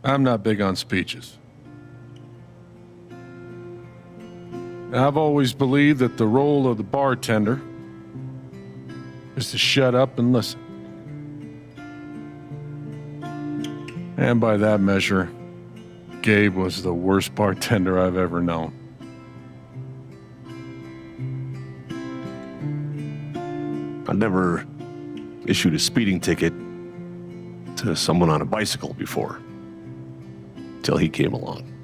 I'm not big on speeches. I've always believed that the role of the bartender is to shut up and listen. And by that measure, Gabe was the worst bartender I've ever known. I never issued a speeding ticket to someone on a bicycle before, till he came along.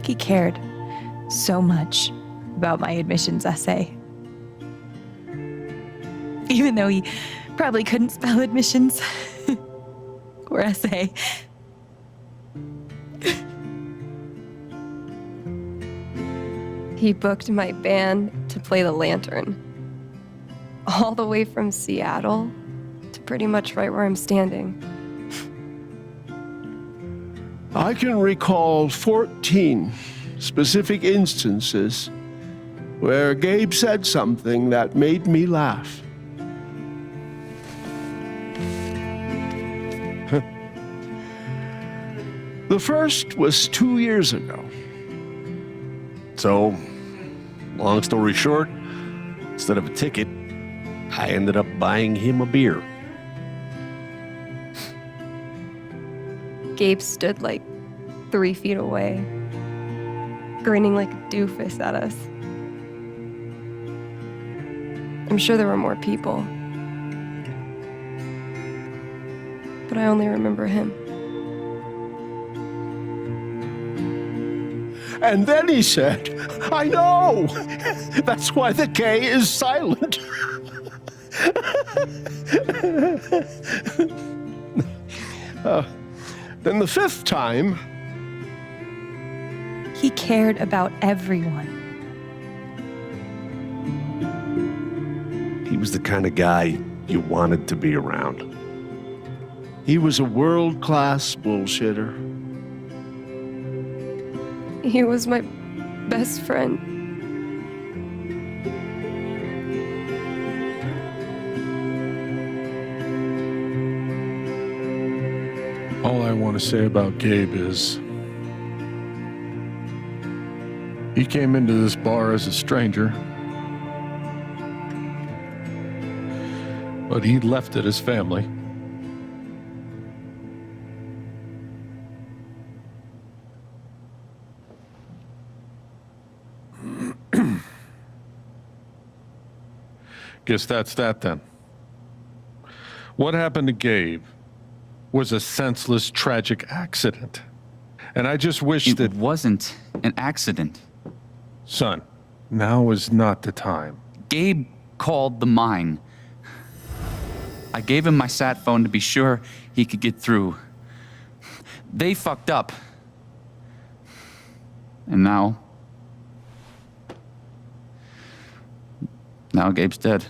He cared so much about my admissions essay. Even though he probably couldn't spell admissions or essay. He booked my band to play the Lantern. All the way from Seattle to pretty much right where I'm standing. I can recall 14 specific instances where Gabe said something that made me laugh. The first was 2 years ago. So, long story short, instead of a ticket, I ended up buying him a beer. Gabe stood like 3 feet away, grinning like a doofus at us. I'm sure there were more people, but I only remember him. And then he said, I know! That's why the K is silent. Then the fifth time, He cared about everyone. He was the kind of guy you wanted to be around. he was a world-class bullshitter. He was my best friend. All I want to say about Gabe is he came into this bar as a stranger, but he left it as family. Guess that's that then. What happened to Gabe was a senseless, tragic accident. And I just wish It that... wasn't an accident. Son, now is not the time. Gabe called the mine. I gave him my sat phone to be sure he could get through. They fucked up. And now Gabe's dead.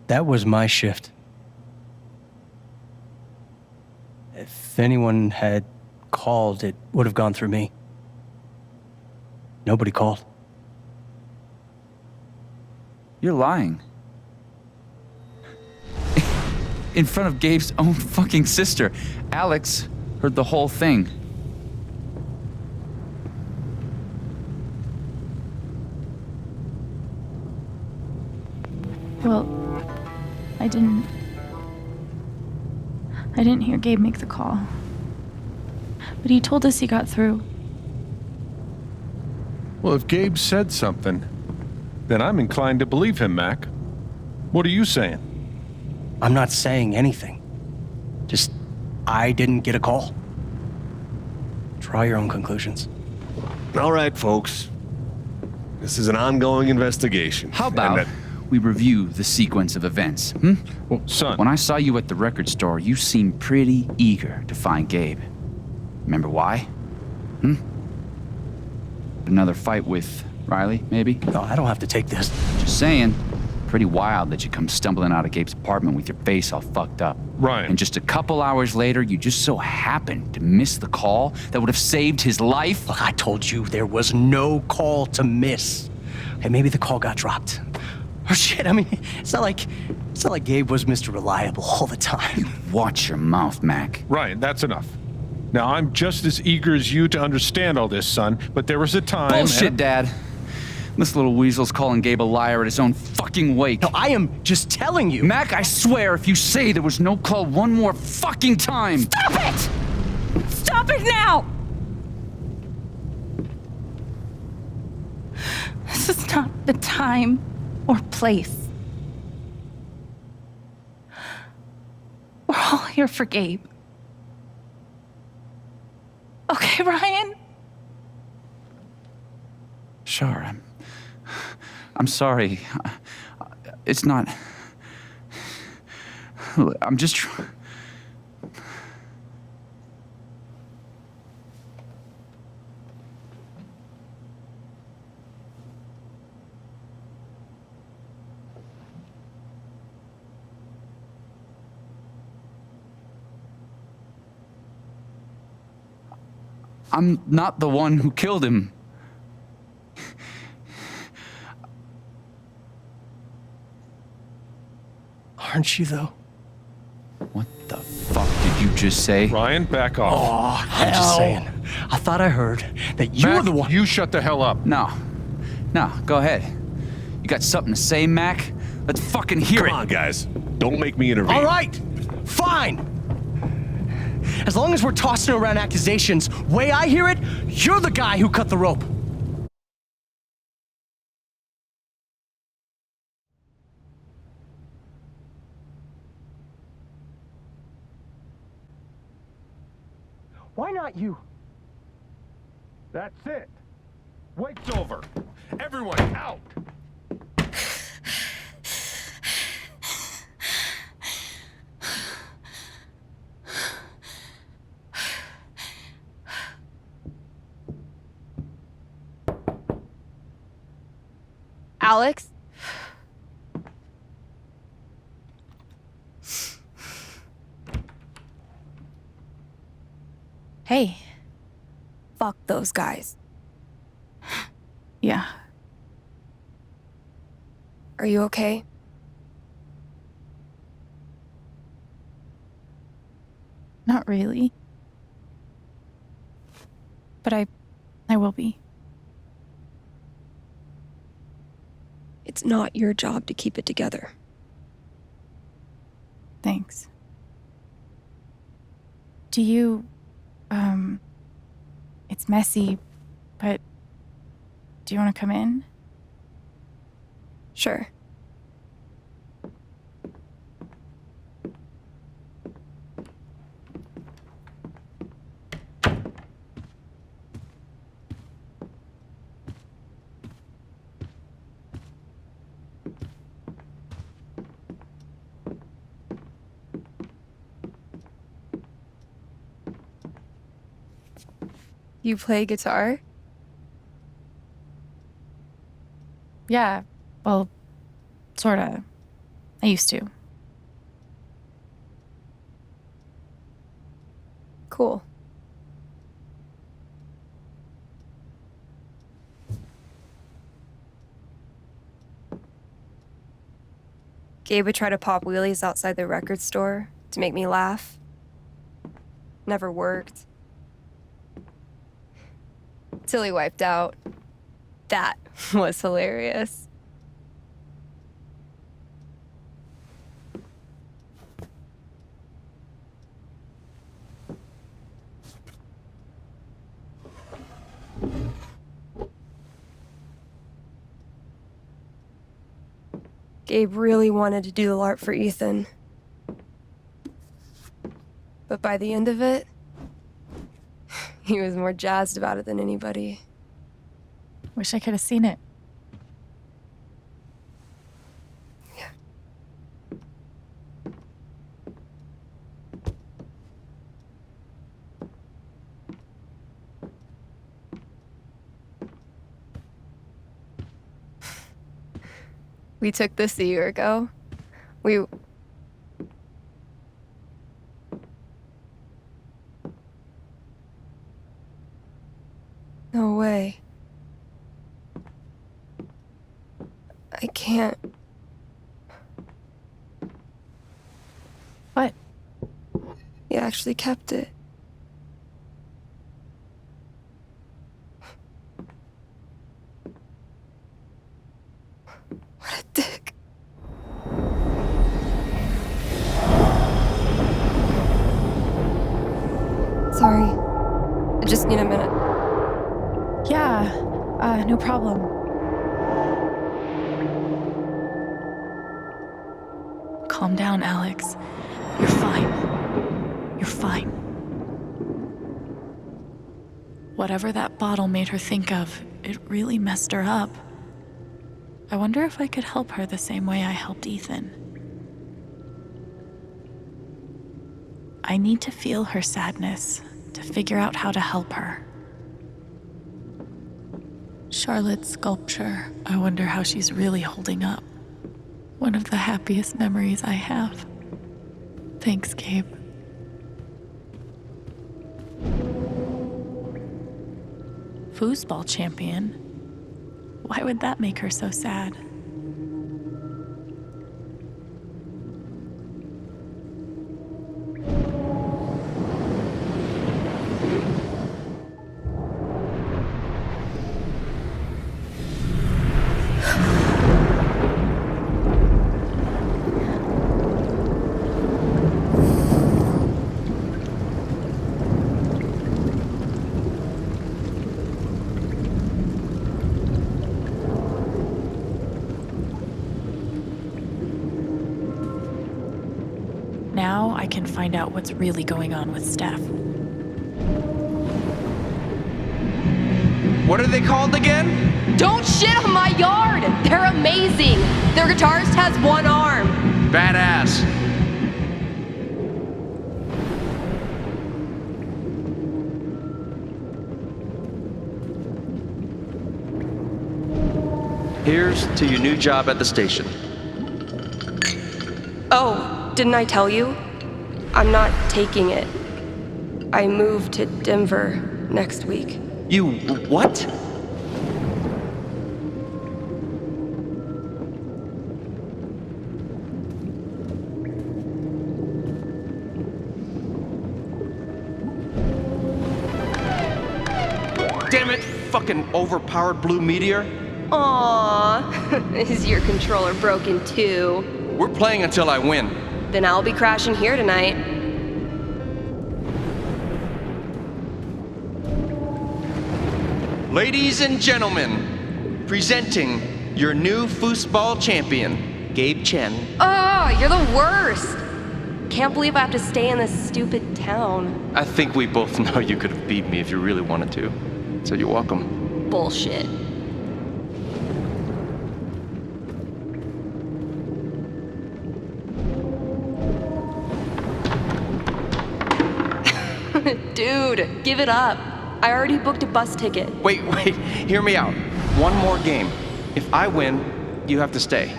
That was my shift. If anyone had called, it would have gone through me. Nobody called. You're lying. In front of Gabe's own fucking sister. Alex heard the whole thing. Well, I didn't hear Gabe make the call. But he told us he got through. Well, if Gabe said something, then I'm inclined to believe him, Mac. What are you saying? I'm not saying anything. Just, I didn't get a call. Draw your own conclusions. All right, folks. This is an ongoing investigation. How about we review the sequence of events, hmm? Well, son... When I saw you at the record store, you seemed pretty eager to find Gabe. Remember why? Another fight with Riley, maybe? No, I don't have to take this. Just saying. Pretty wild that you come stumbling out of Gabe's apartment with your face all fucked up. Ryan. And just a couple hours later, you just so happened to miss the call that would have saved his life. Look, I told you there was no call to miss. Okay, maybe the call got dropped. Oh shit, I mean, it's not like Gabe was Mr. Reliable all the time. Watch your mouth, Mac. Ryan, that's enough. Now, I'm just as eager as you to understand all this, son, but there was a time... Bullshit, Dad. This little weasel's calling Gabe a liar at his own fucking wake. No, I am just telling you. Mac, I swear, if you say there was no call one more fucking time... Stop it! Stop it now! This is not the time or place. We're all here for Gabe. Okay, Ryan? Sure, I'm sorry. It's not... I'm just... I'm not the one who killed him. Aren't you, though? What the fuck did you just say? Ryan, back off. I'm just saying. I thought I heard that you were Mac, the one. you shut the hell up. No, go ahead. You got something to say, Mac? Let's fucking hear Come it. on, guys. Don't make me intervene. All right, fine. As long as we're tossing around accusations, way I hear it, you're the guy who cut the rope. Why not you? That's it. Wake's over. Everyone out. Alex? Hey. Fuck those guys. Yeah. Are you okay? Not really. But I will be. It's not your job to keep it together. Thanks. Do you, it's messy, but do you want to come in? Sure. You play guitar? Yeah, well, sorta. I used to. Cool. Gabe would try to pop wheelies outside the record store to make me laugh. Never worked. Till he wiped out. That was hilarious. Gabe really wanted to do the LARP for Ethan. But by the end of it, he was more jazzed about it than anybody. Wish I could have seen it. Yeah. We took this a year ago. No way. I can't actually kept it. What a dick. Sorry. I just need a minute. Yeah, no problem. Calm down, Alex. You're fine. You're fine. Whatever that bottle made her think of, it really messed her up. I wonder if I could help her the same way I helped Ethan. I need to feel her sadness to figure out how to help her. Charlotte's sculpture, I wonder how she's really holding up. One of the happiest memories I have. Thanks, Gabe. Foosball champion? Why would that make her so sad? Now I can find out what's really going on with Steph. What are they called again? Don't shit on my yard! They're amazing! Their guitarist has one arm. Badass. Here's to your new job at the station. Oh, didn't I tell you? I'm not taking it. I move to Denver next week. You what? Damn it, fucking overpowered blue meteor. Aww, is your controller broken too? We're playing until I win. Then I'll be crashing here tonight. Ladies and gentlemen, presenting your new foosball champion, Gabe Chen. Oh, you're the worst! Can't believe I have to stay in this stupid town. I think we both know you could have beat me if you really wanted to. So you're welcome. Bullshit. Dude, give it up. I already booked a bus ticket. Wait, hear me out. One more game. If I win, you have to stay.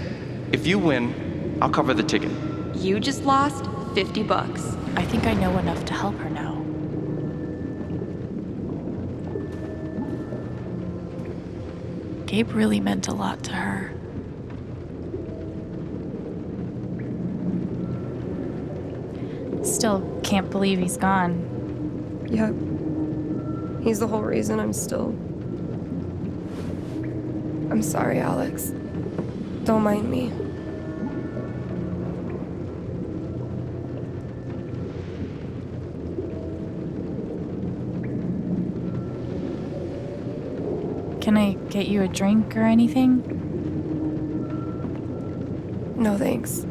If you win, I'll cover the ticket. You just lost $50. I think I know enough to help her now. Gabe really meant a lot to her. Still can't believe he's gone. Yep. He's the whole reason I'm sorry, Alex. Don't mind me. Can I get you a drink or anything? No thanks.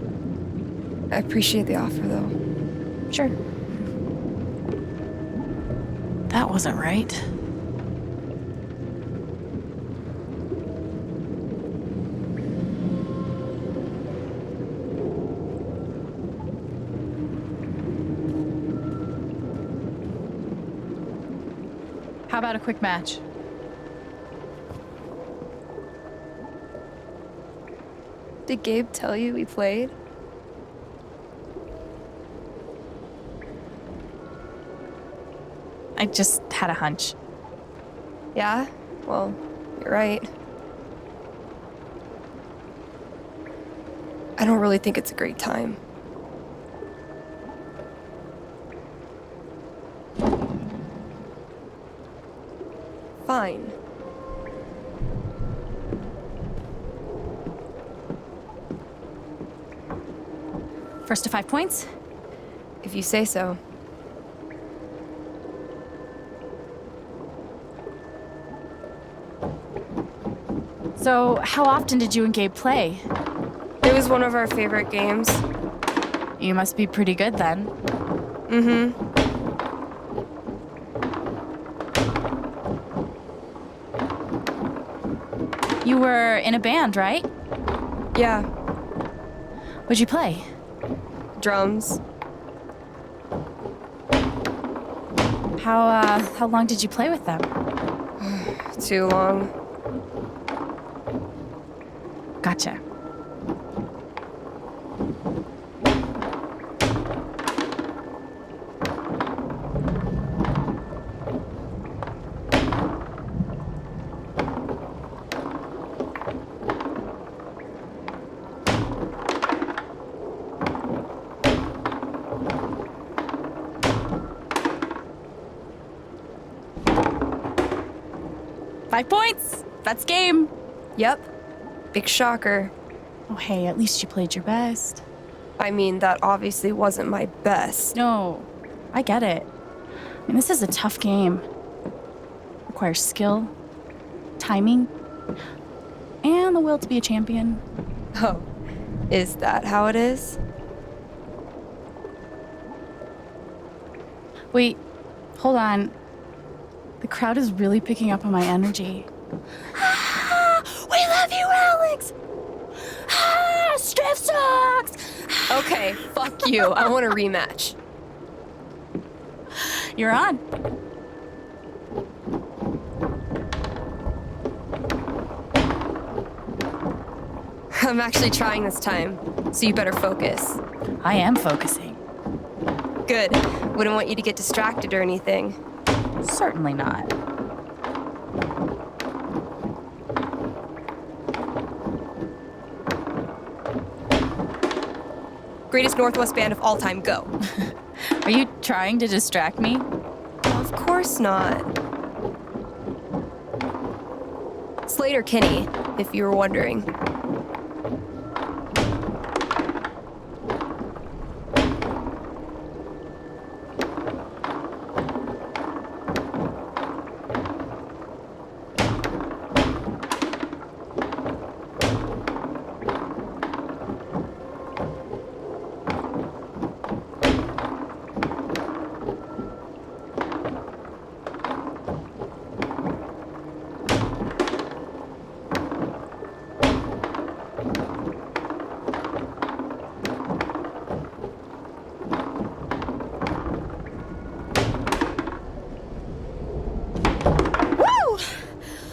I appreciate the offer, though. Sure. That wasn't right. How about a quick match? Did Gabe tell you we played? I just had a hunch. Yeah? Well, you're right. I don't really think it's a great time. fine. First to 5 points? If you say so. So, how often did you and Gabe play? It was one of our favorite games. You must be pretty good then. Mm-hmm. You were in a band, right? Yeah, What'd you play? drums. How long did you play with them? Too long. Gotcha. Five points! That's game! Yep. Big shocker. Oh, hey, at least you played your best. I mean, that obviously wasn't my best. No, I get it. I mean, this is a tough game. Requires skill, timing, and the will to be a champion. Oh, is that how it is? Wait, hold on. The crowd is really picking up on my energy. We love you, Alex! Strip sucks! Okay, fuck you. I want a rematch. You're on. I'm actually trying this time, so you better focus. I am focusing. Good. Wouldn't want you to get distracted or anything. Certainly not. Greatest Northwest band of all time, go. Are you trying to distract me? Of course not. Slater Kinney, if you were wondering.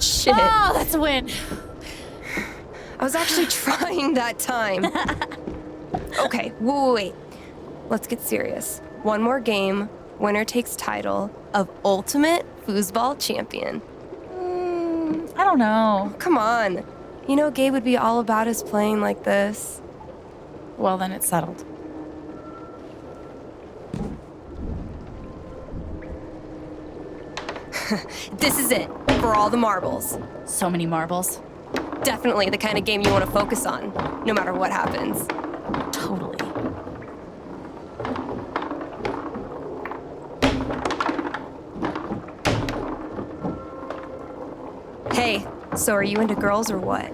Shit. Oh, that's a win. I was actually trying that time. Okay, wait. Let's get serious. One more game. Winner takes title of Ultimate Foosball Champion. I don't know. Come on. You know Gabe would be all about us playing like this. Well, then it's settled. This is it. For all the marbles. So many marbles. Definitely the kind of game you want to focus on, no matter what happens. Totally. Hey, so are you into girls or what?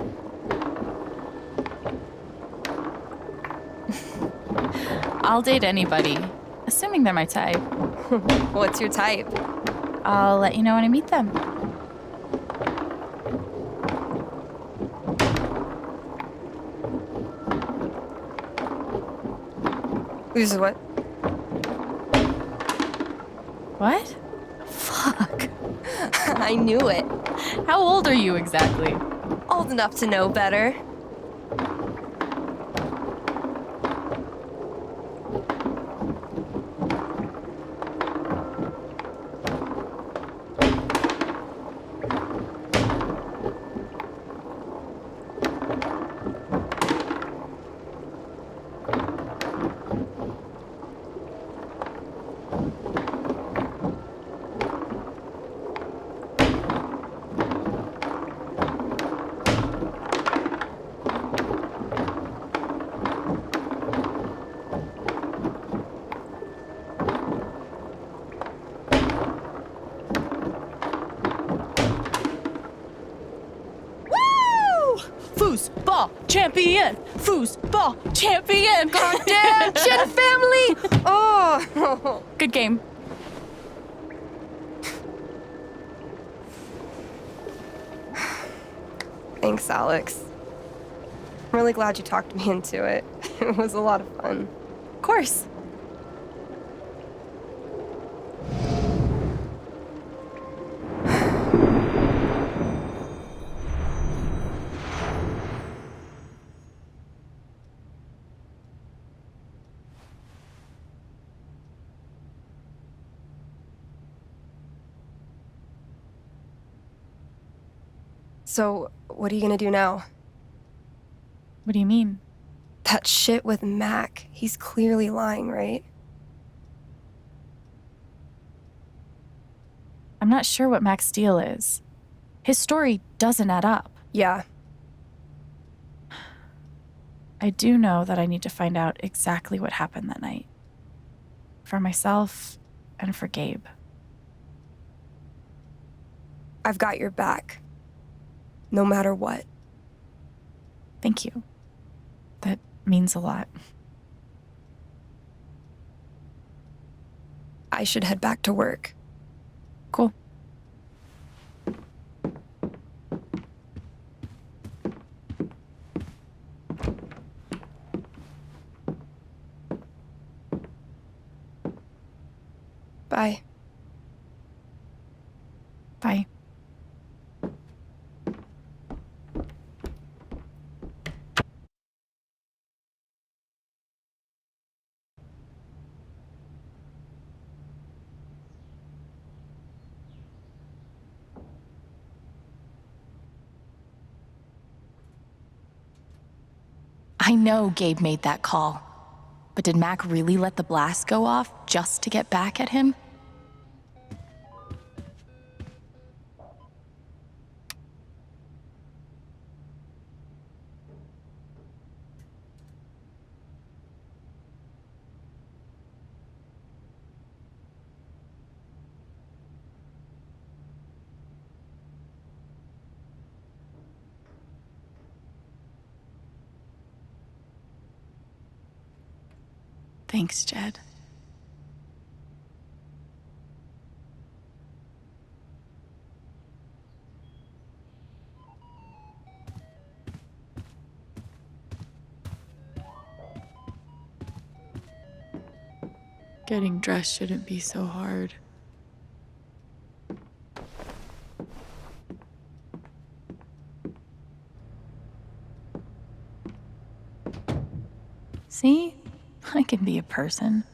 I'll date anybody, assuming they're my type. What's your type? I'll let you know when I meet them. This is what? What? Fuck. I knew it. How old are you exactly? Old enough to know better. Foosball champion! Foosball champion! Kardashian family! Oh! Good game. Thanks, Alex. I'm really glad you talked me into it. It was a lot of fun. Of course. So, what are you gonna do now? What do you mean? That shit with Mac. He's clearly lying, right? I'm not sure what Mac's deal is. His story doesn't add up. Yeah. I do know that I need to find out exactly what happened that night. For myself and for Gabe. I've got your back. No matter what. Thank you. That means a lot. I should head back to work. Cool. Bye. Bye. I know Gabe made that call. But did Mac really let the blast go off just to get back at him? Thanks, Jed. Getting dressed shouldn't be so hard. See? I can be a person.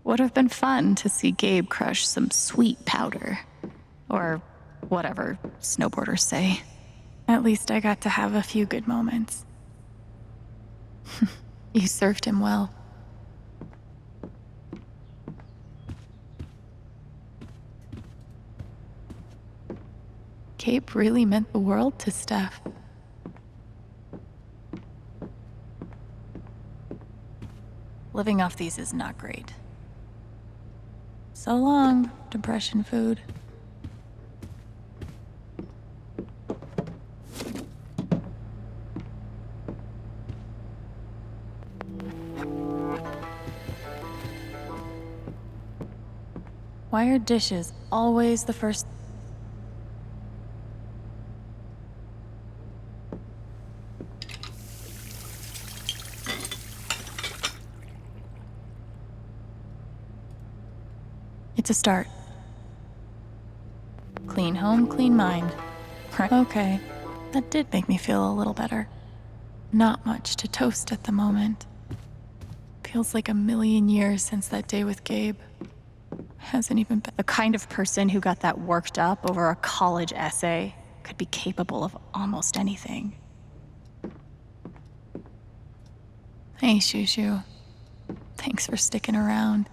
Would have been fun to see Gabe crush some sweet powder. Or whatever snowboarders say. At least I got to have a few good moments. You served him well. Gabe really meant the world to Steph. Living off these is not great. So long, depression food. Why are dishes always the first? It's a start. Clean home, clean mind. Right. Okay, that did make me feel a little better. Not much to toast at the moment. Feels like a million years since that day with Gabe. Hasn't even been. The kind of person who got that worked up over a college essay could be capable of almost anything. Hey, Shushu. Thanks for sticking around.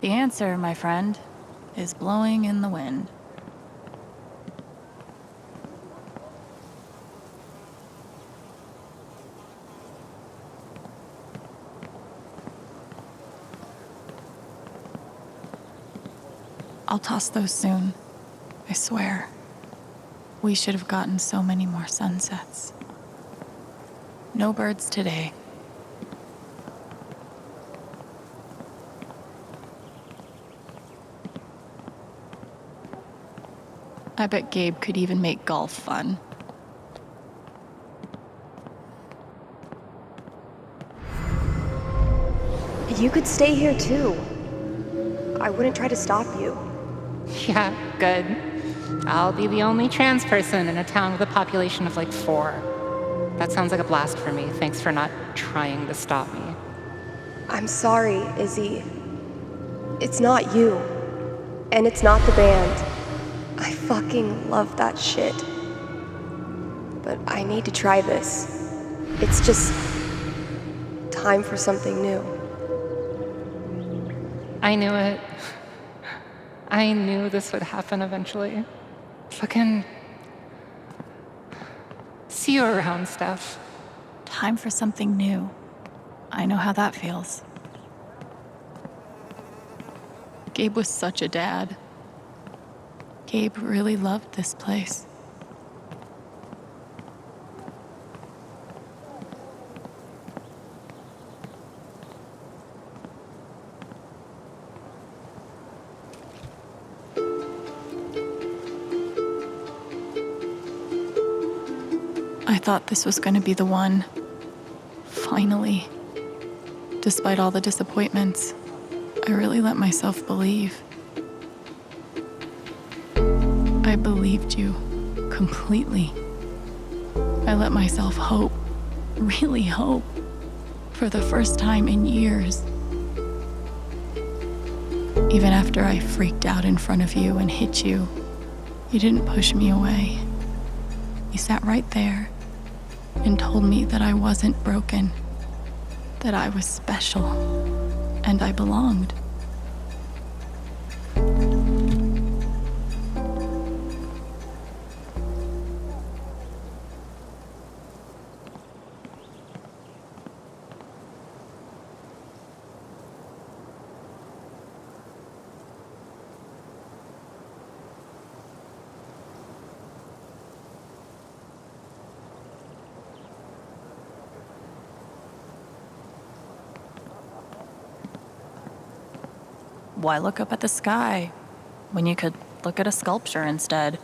The answer, my friend, is blowing in the wind. I'll toss those soon. I swear. We should have gotten so many more sunsets. No birds today. I bet Gabe could even make golf fun. You could stay here too. I wouldn't try to stop you. Yeah, good. I'll be the only trans person in a town with a population of like 4. That sounds like a blast for me. Thanks for not trying to stop me. I'm sorry, Izzy. It's not you. And it's not the band. I fucking love that shit. But I need to try this. It's just time for something new. I knew it. I knew this would happen eventually. Fucking see you around, Steph. Time for something new. I know how that feels. Gabe was such a dad. Gabe really loved this place. I thought this was going to be the one. Finally. Despite all the disappointments, I really let myself believe. I believed you completely. I let myself hope, really hope, for the first time in years. Even after I freaked out in front of you and hit you, you didn't push me away. You sat right there and told me that I wasn't broken, that I was special, and I belonged. Why look up at the sky when you could look at a sculpture instead?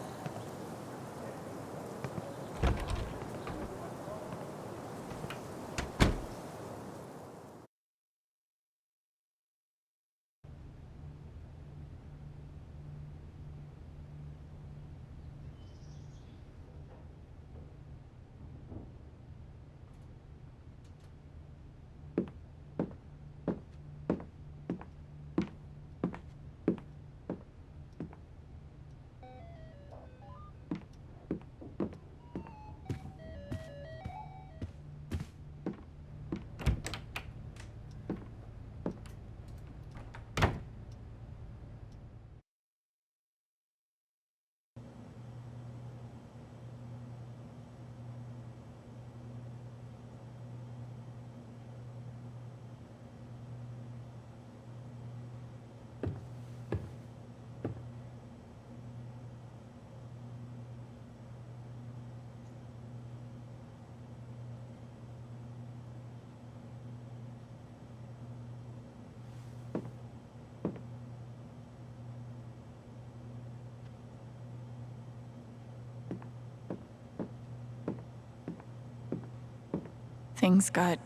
Things got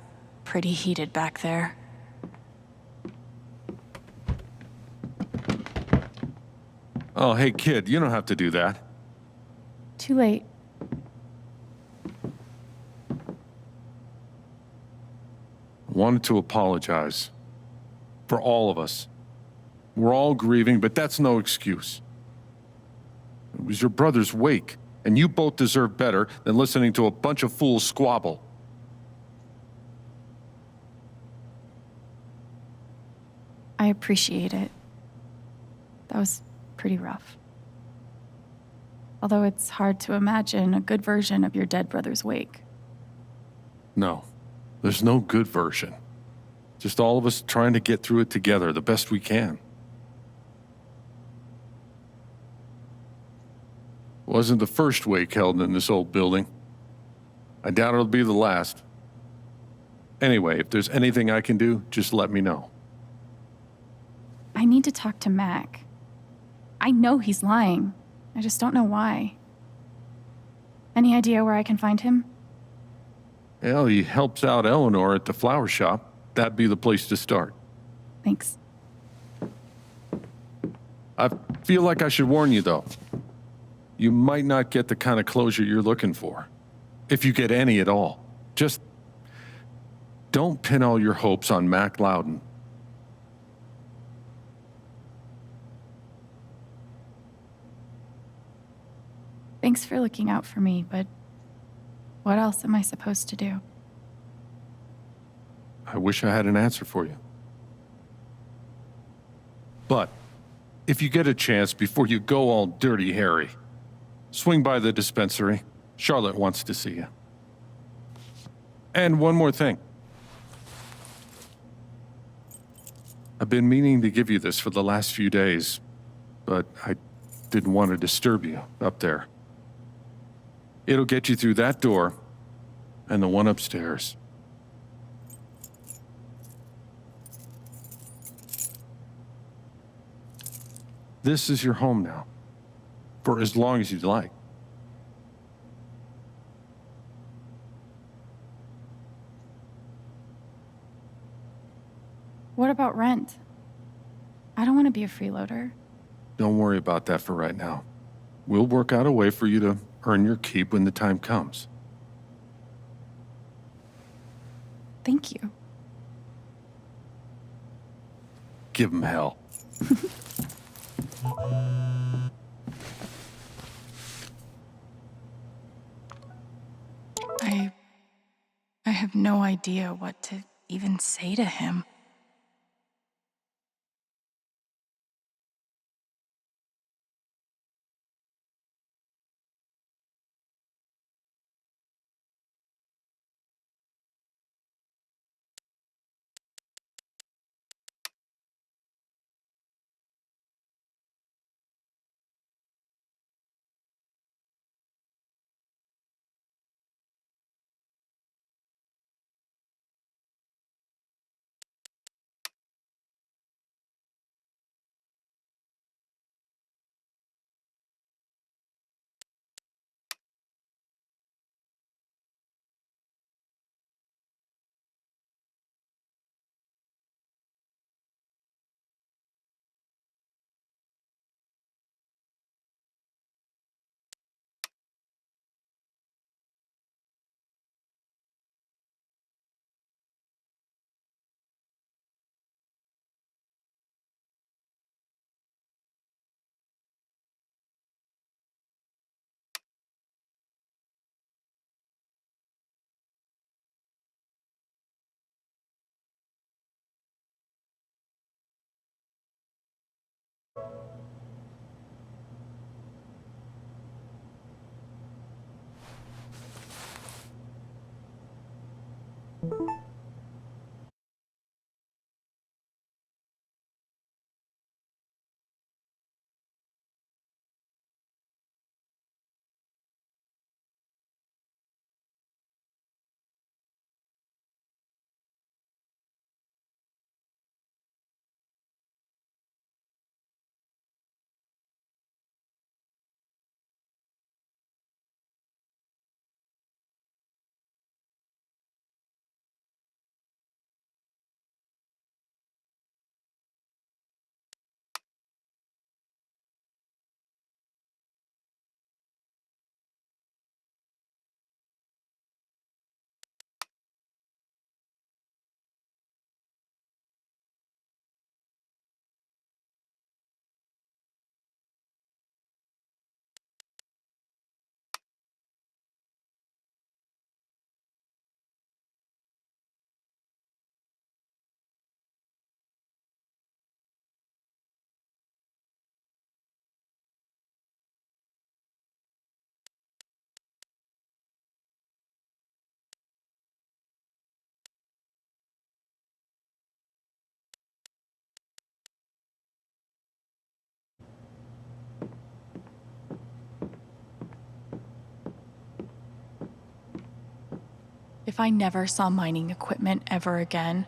pretty heated back there. Oh, hey, kid, you don't have to do that. Too late. I wanted to apologize. For all of us. We're all grieving, but that's no excuse. It was your brother's wake, and you both deserve better than listening to a bunch of fools squabble. I appreciate it. That was pretty rough. Although it's hard to imagine a good version of your dead brother's wake. No, there's no good version. Just all of us trying to get through it together the best we can. Wasn't the first wake held in this old building. I doubt it'll be the last. Anyway, if there's anything I can do, just let me know. I need to talk to Mac. I know he's lying. I just don't know why. Any idea where I can find him? Well, he helps out Eleanor at the flower shop. That'd be the place to start. Thanks. I feel like I should warn you, though. You might not get the kind of closure you're looking for. If you get any at all. Just don't pin all your hopes on Mac Loudon. Thanks for looking out for me, but what else am I supposed to do? I wish I had an answer for you. But if you get a chance before you go all Dirty Harry, swing by the dispensary. Charlotte wants to see you. And one more thing. I've been meaning to give you this for the last few days, but I didn't want to disturb you up there. It'll get you through that door and the one upstairs. This is your home now, for as long as you'd like. What about rent? I don't want to be a freeloader. Don't worry about that for right now. We'll work out a way for you to earn your keep when the time comes. Thank you. Give 'em hell. I have no idea what to even say to him. If I never saw mining equipment ever again,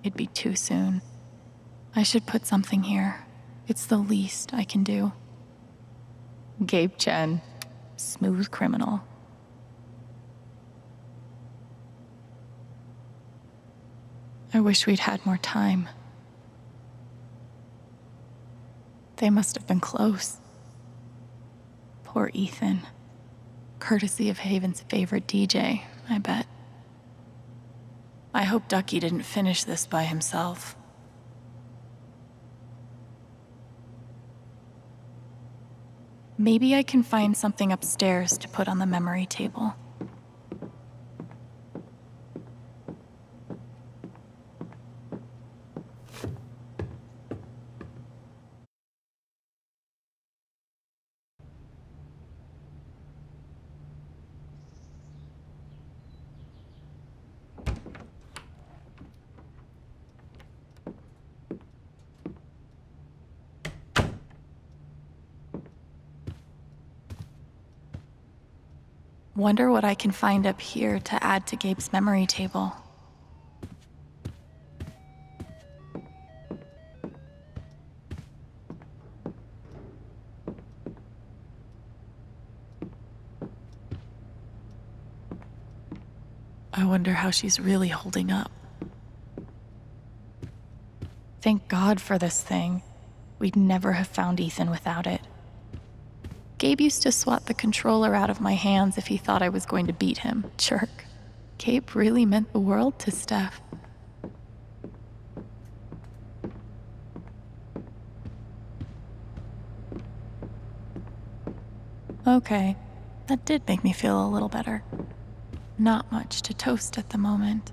it'd be too soon. I should put something here. It's the least I can do. Gabe Chen, smooth criminal. I wish we'd had more time. They must have been close. Poor Ethan. Courtesy of Haven's favorite DJ, I bet. I hope Ducky didn't finish this by himself. Maybe I can find something upstairs to put on the memory table. Wonder what I can find up here to add to Gabe's memory table. I wonder how she's really holding up. Thank God for this thing. We'd never have found Ethan without it. Gabe used to swat the controller out of my hands if he thought I was going to beat him. Jerk. Gabe really meant the world to Steph. Okay, that did make me feel a little better. Not much to toast at the moment.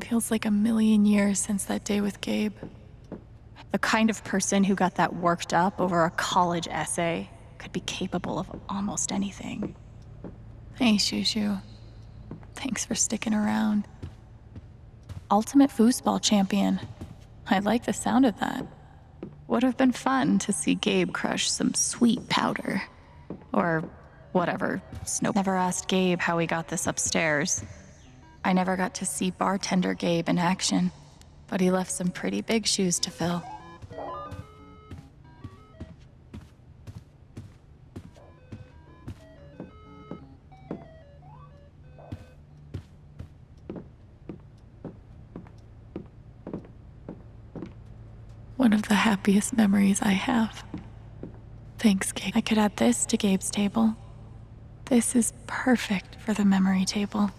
Feels like a million years since that day with Gabe. The kind of person who got that worked up over a college essay could be capable of almost anything. Hey, Shushu. Thanks for sticking around. Ultimate foosball champion. I like the sound of that. Would have been fun to see Gabe crush some sweet powder. Or whatever. Snow never asked Gabe how he got this upstairs. I never got to see bartender Gabe in action, but he left some pretty big shoes to fill. One of the happiest memories I have. Thanks, Gabe. I could add this to Gabe's table. This is perfect for the memory table.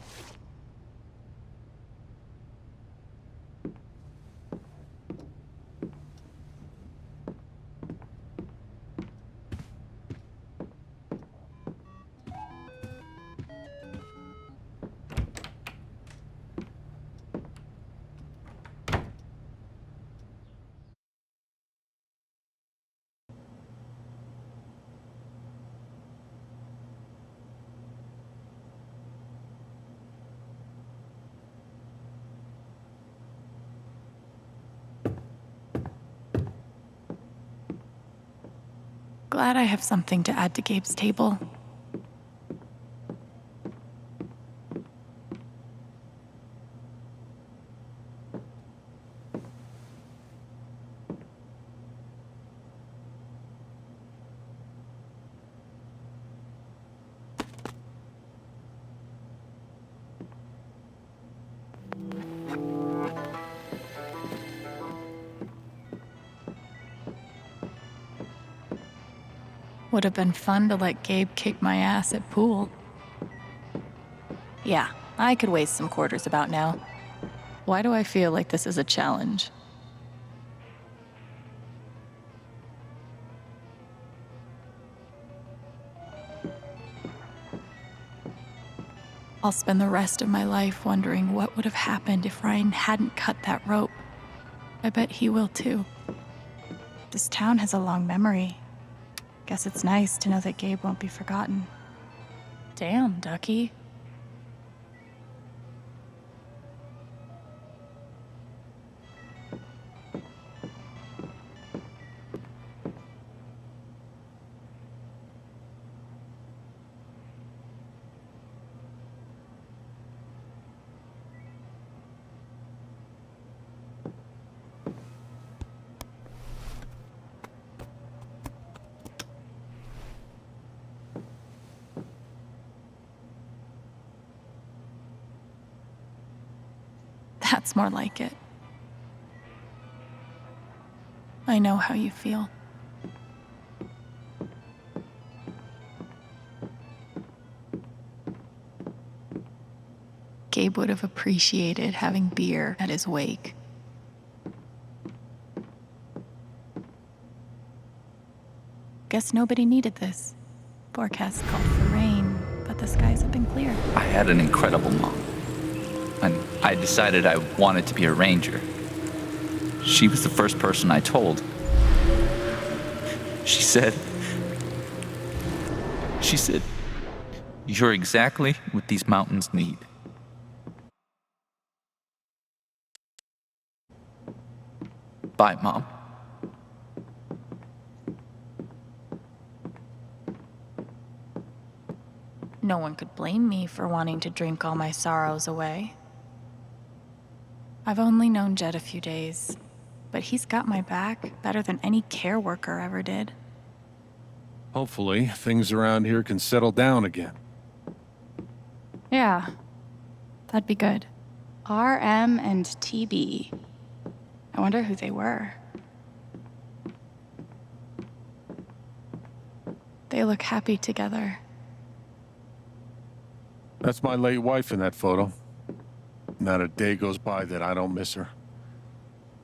Glad I have something to add to Gabe's table. Would have been fun to let Gabe kick my ass at pool. Yeah, I could waste some quarters about now. Why do I feel like this is a challenge? I'll spend the rest of my life wondering what would have happened if Ryan hadn't cut that rope. I bet he will too. This town has a long memory. Guess it's nice to know that Gabe won't be forgotten. Damn, Ducky. That's more like it. I know how you feel. Gabe would have appreciated having beer at his wake. Guess nobody needed this. Forecast called for rain, but the skies have been clear. I had an incredible mom, and I decided I wanted to be a ranger. She was the first person I told. She said, "You're exactly what these mountains need." Bye, Mom. No one could blame me for wanting to drink all my sorrows away. I've only known Jed a few days, but he's got my back better than any care worker ever did. Hopefully, things around here can settle down again. Yeah, that'd be good. RM and TB. I wonder who they were. They look happy together. That's my late wife in that photo. Not a day goes by that I don't miss her.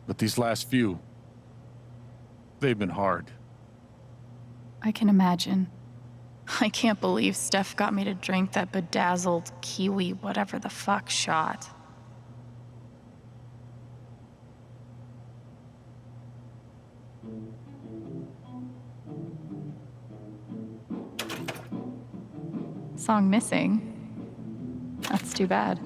But these last few, they've been hard. I can imagine. I can't believe Steph got me to drink that bedazzled kiwi whatever the fuck shot. Song missing. That's too bad.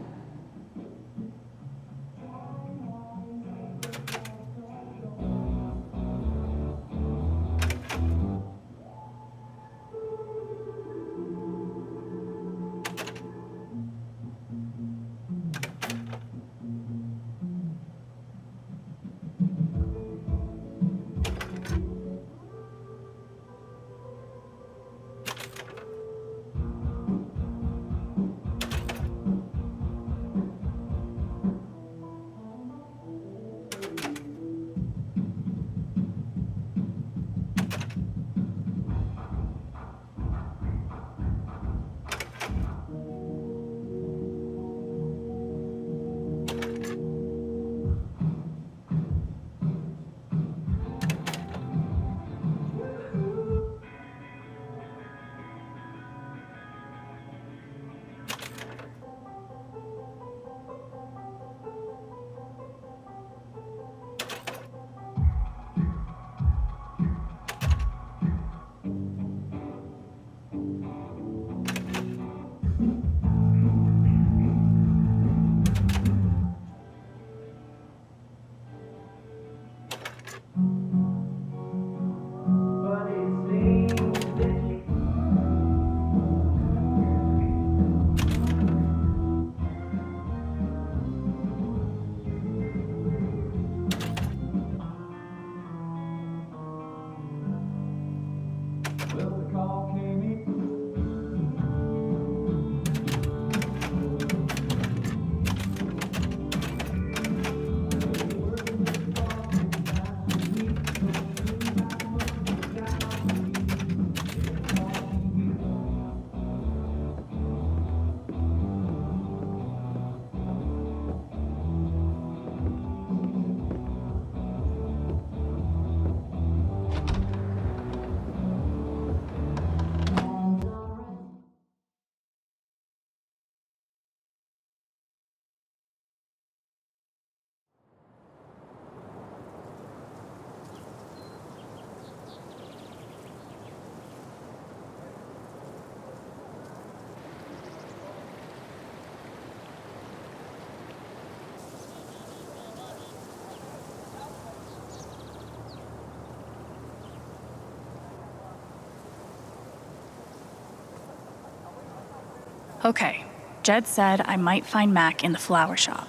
Okay, Jed said I might find Mac in the flower shop.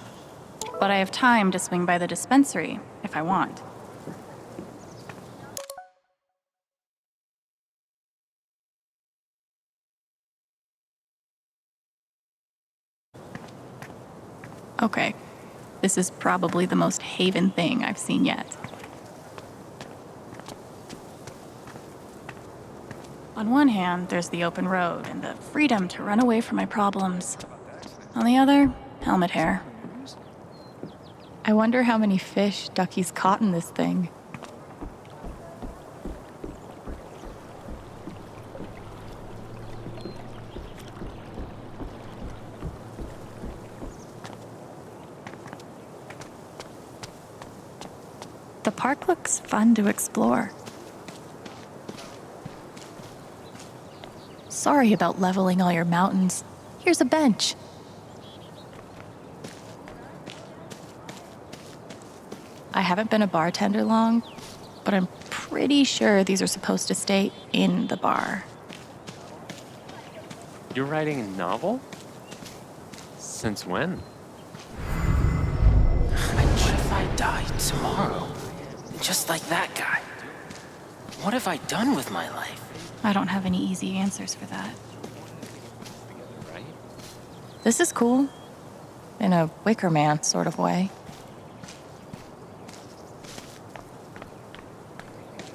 But I have time to swing by the dispensary if I want. Okay, This is probably the most Haven thing I've seen yet. On one hand, there's the open road and the freedom to run away from my problems. On the other, helmet hair. I wonder how many fish Ducky's caught in this thing. The park looks fun to explore. Sorry about leveling all your mountains. Here's a bench. I haven't been a bartender long, but I'm pretty sure these are supposed to stay in the bar. You're writing a novel? Since when? What if I die tomorrow? Just like that guy? What have I done with my life? I don't have any easy answers for that. This is cool. In a Wicker Man sort of way.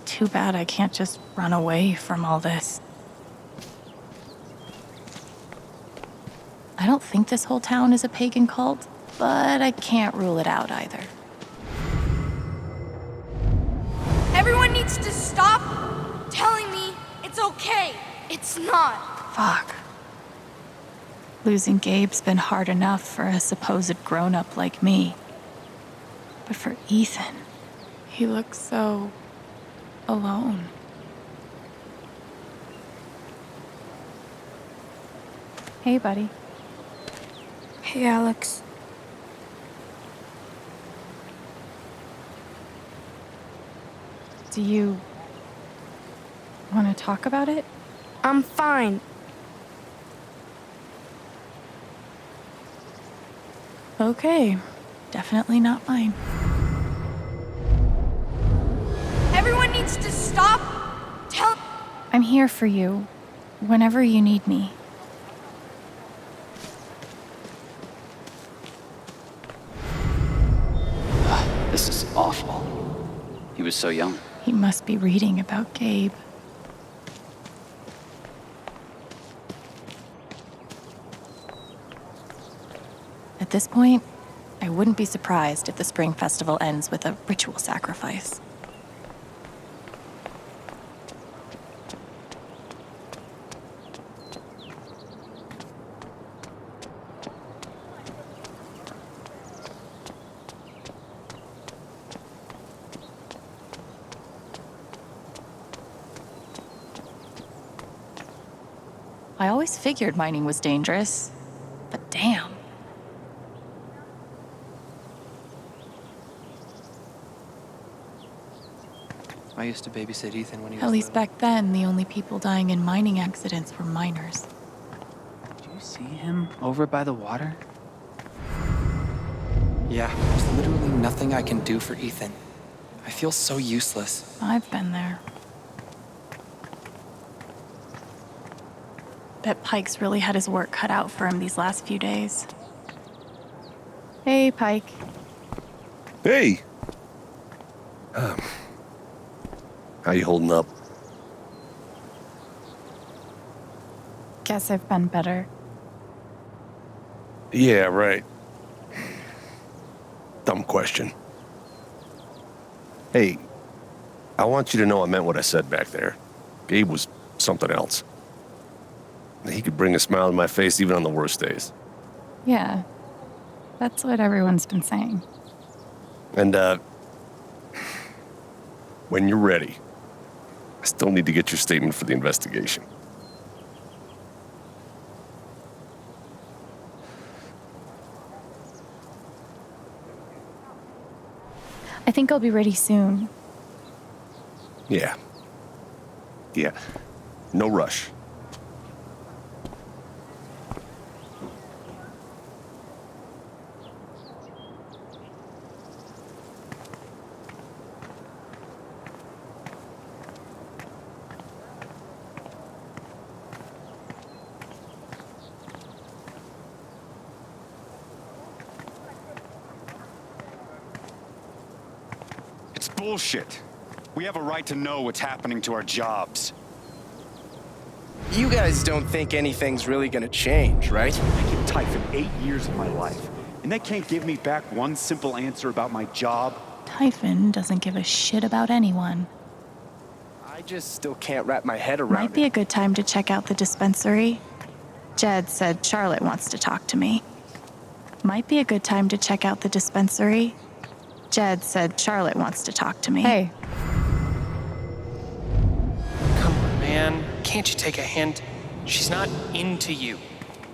Too bad I can't just run away from all this. I don't think this whole town is a pagan cult, but I can't rule it out either. Everyone needs to stop telling me it's okay. It's not. Fuck. Losing Gabe's been hard enough for a supposed grown-up like me. But for Ethan, he looks so alone. Hey, buddy. Hey, Alex. Do you want to talk about it? I'm fine. Okay. Definitely not mine. Everyone needs to stop tell. I'm here for you whenever you need me. This is awful. He was so young. He must be reading about Gabe. At this point, I wouldn't be surprised if the spring festival ends with a ritual sacrifice. I always figured mining was dangerous, but damn. I used to babysit Ethan when he was At least little. back then, the only people dying in mining accidents were miners. Did you see him over by the water? Yeah, there's literally nothing I can do for Ethan. I feel so useless. I've been there. Bet Pike's really had his work cut out for him these last few days. Hey, Pike. Hey! How you holding up? Guess I've been better. Yeah, right. Dumb question. Hey, I want you to know I meant what I said back there. Gabe was something else. He could bring a smile to my face even on the worst days. Yeah, that's what everyone's been saying. And, when you're ready, I still need to get your statement for the investigation. I think I'll be ready soon. Yeah. Yeah. No rush. bullshit. We have a right to know what's happening to our jobs. You guys don't think anything's really gonna change, right? I give Typhon 8 years of my life, and they can't give me back one simple answer about my job. Typhon doesn't give a shit about anyone. I just still can't wrap my head around Might be a good time to check out the dispensary. Jed said Charlotte wants to talk to me. Might be a good time to check out the dispensary. Jed said Charlotte wants to talk to me. Hey. Come on, man. Can't you take a hint? She's not into you.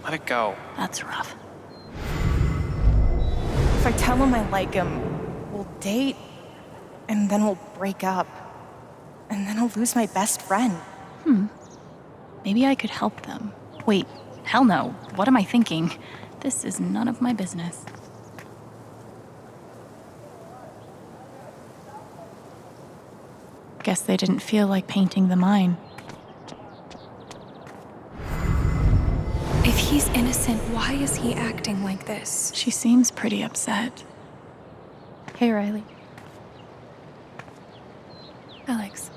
Let it go. That's rough. If I tell him I like him, we'll date, and then we'll break up. And then I'll lose my best friend. Maybe I could help them. Wait, hell no. What am I thinking? This is none of my business. Guess they didn't feel like painting the mine. If he's innocent, why is he acting like this? She seems pretty upset. Hey, Riley. Alex.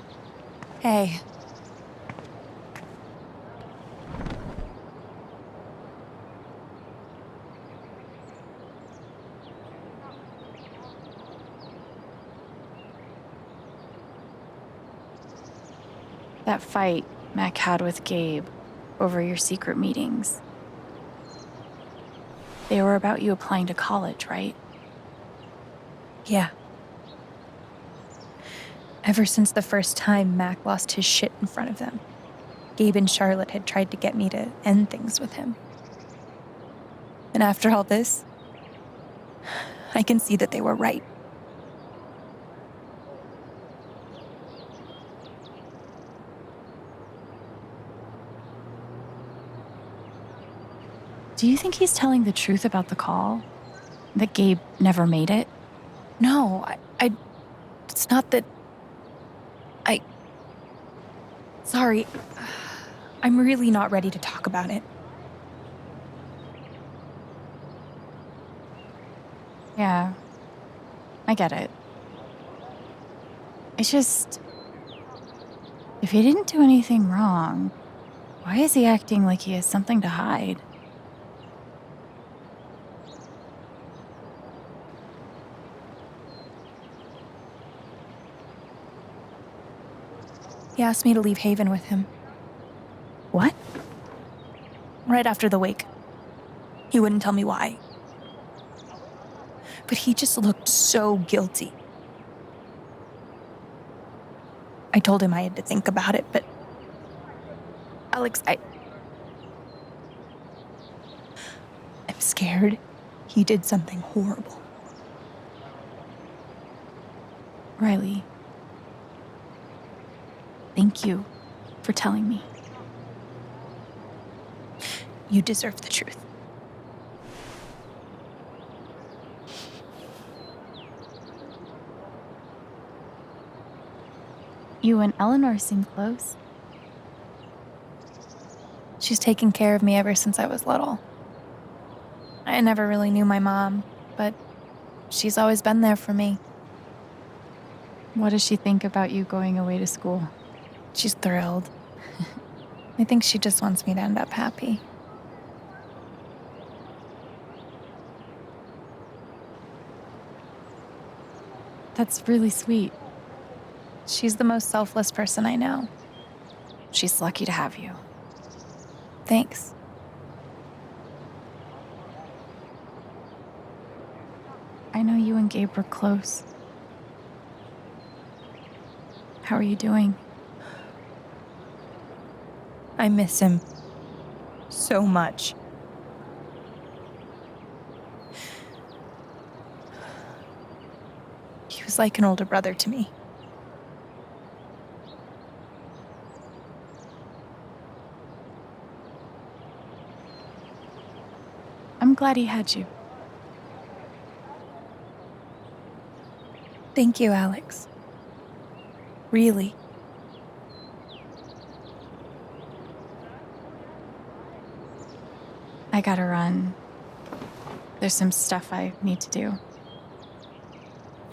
Hey. That fight Mac had with Gabe over your secret meetings. They were about you applying to college, right? Yeah. Ever since the first time Mac lost his shit in front of them, Gabe and Charlotte had tried to get me to end things with him. And after all this, I can see that they were right. Do you think he's telling the truth about the call? That Gabe never made it? No, it's not that. Sorry. I'm really not ready to talk about it. Yeah, I get it. It's just, if he didn't do anything wrong, why is he acting like he has something to hide? He asked me to leave Haven with him. What? Right after the wake. He wouldn't tell me why. But he just looked so guilty. I told him I had to think about it, but... Alex, I'm scared he did something horrible. Riley, thank you for telling me. You deserve the truth. You and Eleanor seem close. She's taken care of me ever since I was little. I never really knew my mom, but she's always been there for me. What does she think about you going away to school? She's thrilled. I think she just wants me to end up happy. That's really sweet. She's the most selfless person I know. She's lucky to have you. Thanks. I know you and Gabe were close. How are you doing? I miss him so much. He was like an older brother to me. I'm glad he had you. Thank you, Alex. Really. I gotta run. There's some stuff I need to do.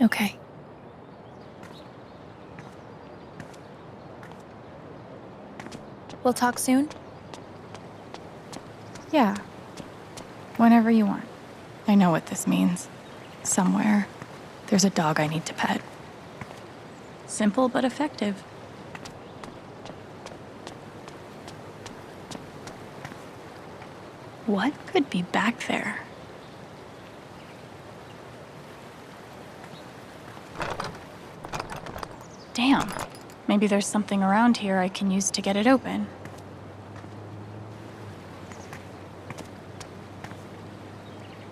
Okay. We'll talk soon? Yeah. Whenever you want. I know what this means. Somewhere, there's a dog I need to pet. Simple but effective. What could be back there? Damn. Maybe there's something around here I can use to get it open.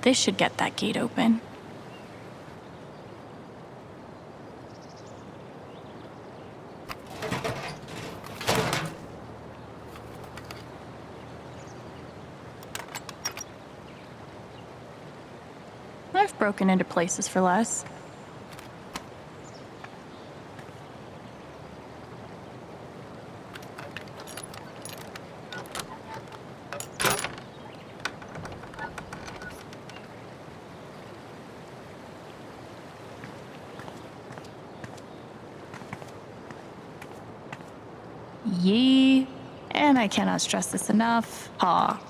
This should get that gate open. I've broken into places for less. Yee. And I cannot stress this enough. Ha.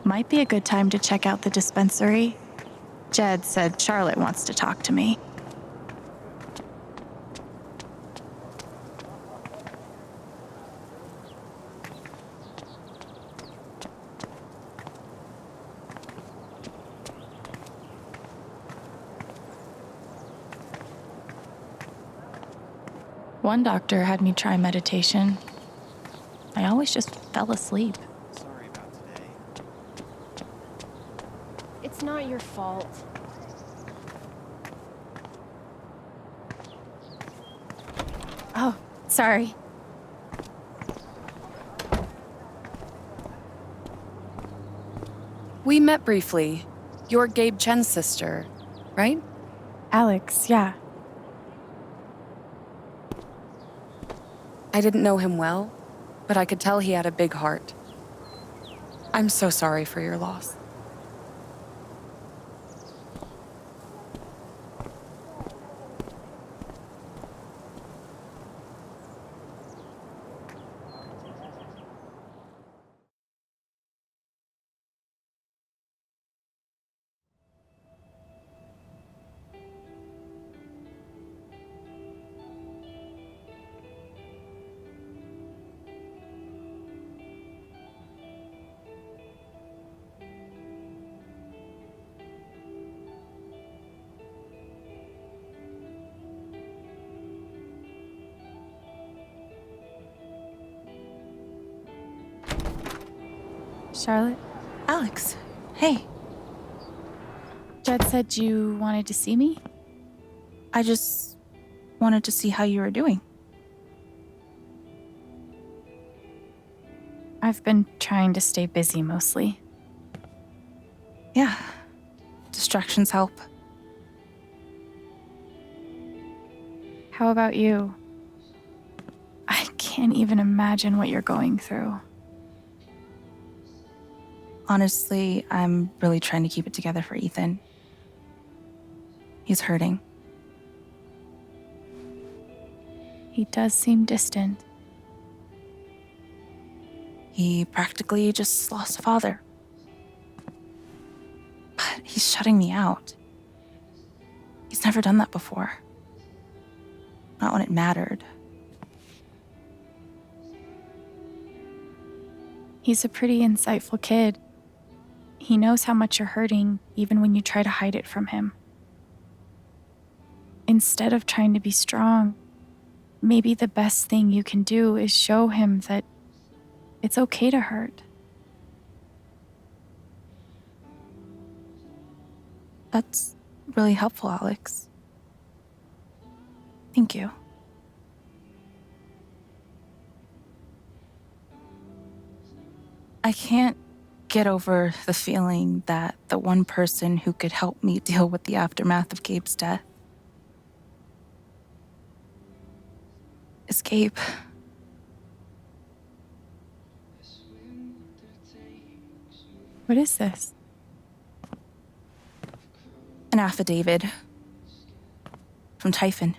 Might be a good time to check out the dispensary. Jed said Charlotte wants to talk to me. One doctor had me try meditation. I always just fell asleep. Sorry about today. It's not your fault. Oh, sorry. We met briefly. You're Gabe Chen's sister, right? Alex, yeah. I didn't know him well, but I could tell he had a big heart. I'm so sorry for your loss. Charlotte? Alex, hey. Jed said you wanted to see me? I just wanted to see how you were doing. I've been trying to stay busy mostly. Yeah, distractions help. How about you? I can't even imagine what you're going through. Honestly, I'm really trying to keep it together for Ethan. He's hurting. He does seem distant. He practically just lost a father. But he's shutting me out. He's never done that before. Not when it mattered. He's a pretty insightful kid. He knows how much you're hurting, even when you try to hide it from him. Instead of trying to be strong, maybe the best thing you can do is show him that it's okay to hurt. That's really helpful, Alex. Thank you. I can't get over the feeling that the one person who could help me deal with the aftermath of Gabe's death Escape. What is this? An affidavit from Typhon.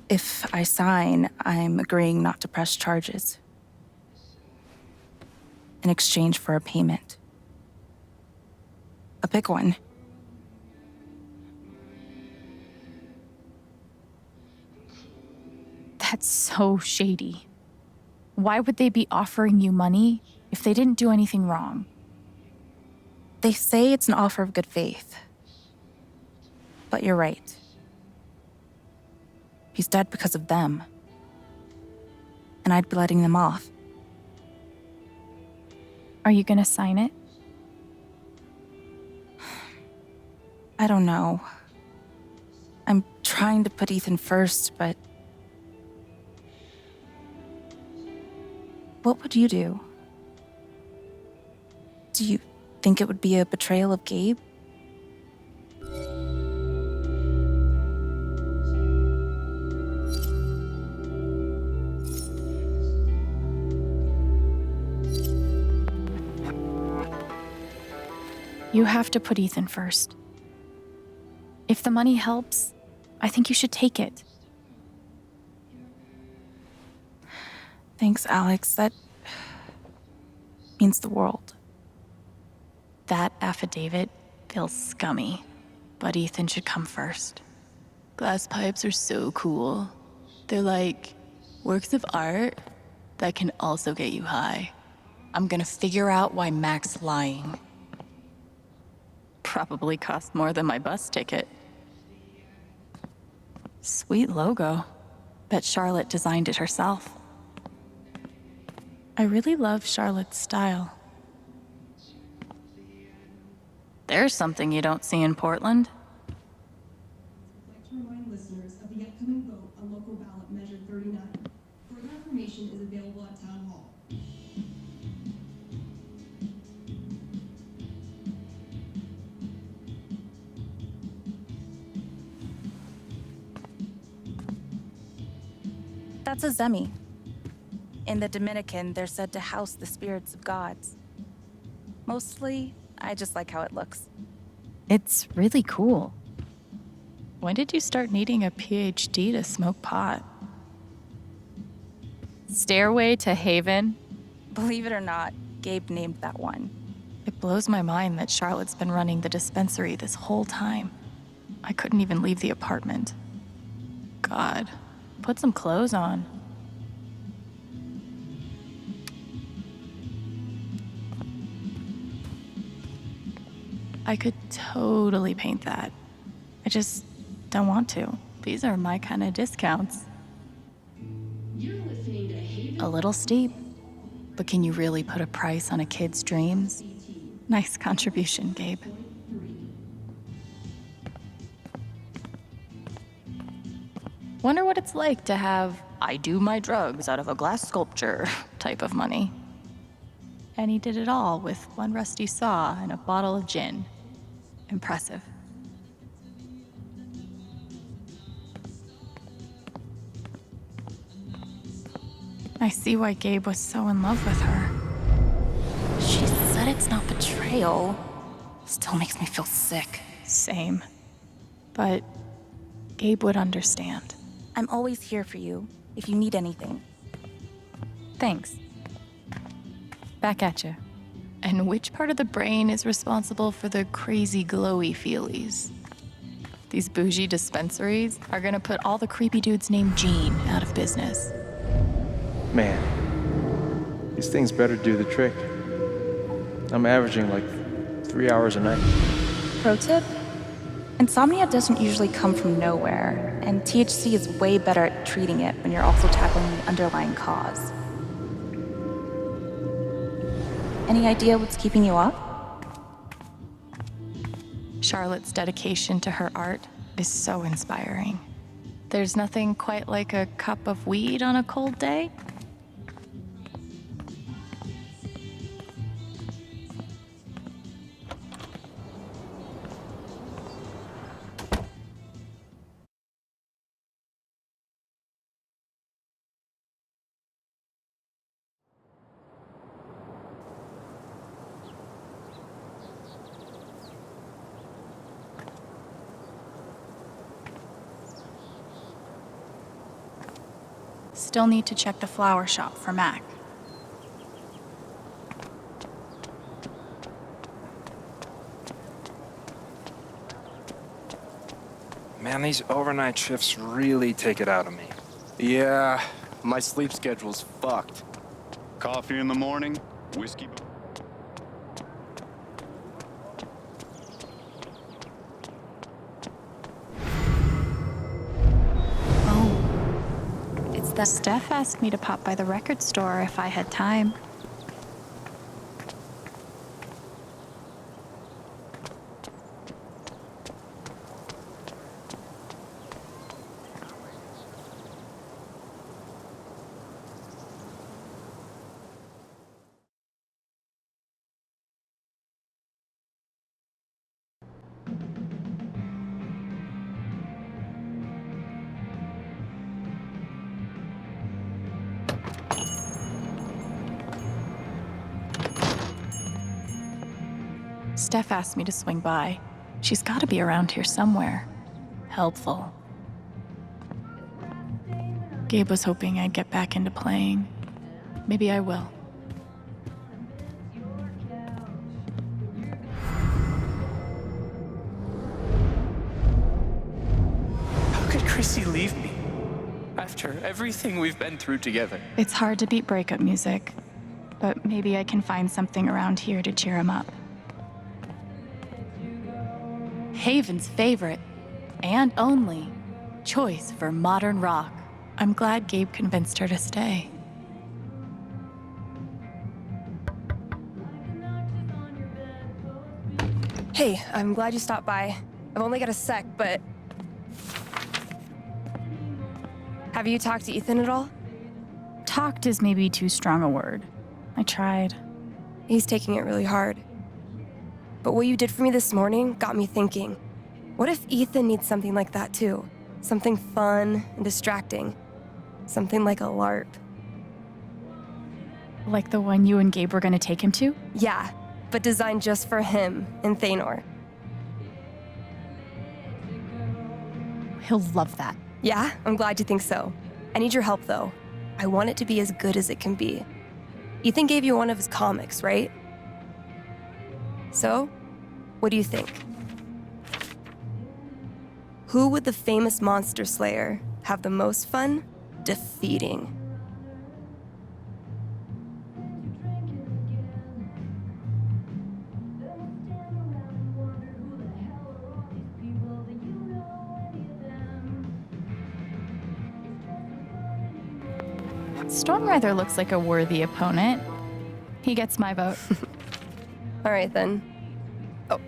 If I sign, I'm agreeing not to press charges in exchange for a payment. A big one. That's so shady. Why would they be offering you money if they didn't do anything wrong? They say it's an offer of good faith. But you're right. He's dead because of them. And I'd be letting them off. Are you gonna sign it? I don't know. I'm trying to put Ethan first, but... What would you do? Do you think it would be a betrayal of Gabe? You have to put Ethan first. If the money helps, I think you should take it. Thanks, Alex. That means the world. That affidavit feels scummy, but Ethan should come first. Glass pipes are so cool. They're like works of art that can also get you high. I'm gonna figure out why Mac's lying. Probably cost more than my bus ticket. Sweet logo. Bet Charlotte designed it herself. I really love Charlotte's style. There's something you don't see in Portland. I'd like to remind listeners of the upcoming vote on local ballot measure 39. Further information is available at Town Hall. That's a Zemi. In the Dominican, they're said to house the spirits of gods. Mostly, I just like how it looks. It's really cool. When did you start needing a PhD to smoke pot? Stairway to Haven? Believe it or not, Gabe named that one. It blows my mind that Charlotte's been running the dispensary this whole time. I couldn't even leave the apartment. God, put some clothes on. I could totally paint that. I just don't want to. These are my kind of discounts. A little steep, but can you really put a price on a kid's dreams? Nice contribution, Gabe. Wonder what it's like to have I do my drugs out of a glass sculpture type of money. And he did it all with one rusty saw and a bottle of gin. Impressive. I see why Gabe was so in love with her. She said it's not betrayal. Still makes me feel sick. Same. But Gabe would understand. I'm always here for you, if you need anything. Thanks. Back at you. And which part of the brain is responsible for the crazy glowy feelies? These bougie dispensaries are gonna put all the creepy dudes named Gene out of business. Man, these things better do the trick. I'm averaging like 3 hours a night. Pro tip? Insomnia doesn't usually come from nowhere, and THC is way better at treating it when you're also tackling the underlying cause. Any idea what's keeping you up? Charlotte's dedication to her art is so inspiring. There's nothing quite like a cup of weed on a cold day. Still need to check the flower shop for Mac. Man, these overnight shifts really take it out of me. Yeah, my sleep schedule's fucked. Coffee in the morning, whiskey. It's that Steph asked me to pop by the record store if I had time. Steph asked me to swing by. She's got to be around here somewhere. Helpful. Gabe was hoping I'd get back into playing. Maybe I will. How could Chrissy leave me? After everything we've been through together. It's hard to beat breakup music, but maybe I can find something around here to cheer him up. Haven's favorite, and only, choice for modern rock. I'm glad Gabe convinced her to stay. Hey, I'm glad you stopped by. I've only got a sec, but... Have you talked to Ethan at all? Talked is maybe too strong a word. I tried. He's taking it really hard. But what you did for me this morning got me thinking. What if Ethan needs something like that too? Something fun and distracting. Something like a LARP. Like the one you and Gabe were gonna take him to? Yeah, but designed just for him and Thanor. He'll love that. Yeah, I'm glad you think so. I need your help though. I want it to be as good as it can be. Ethan gave you one of his comics, right? So, what do you think? Who would the famous monster slayer have the most fun defeating? Stormrather looks like a worthy opponent. He gets my vote. All right then. Oh,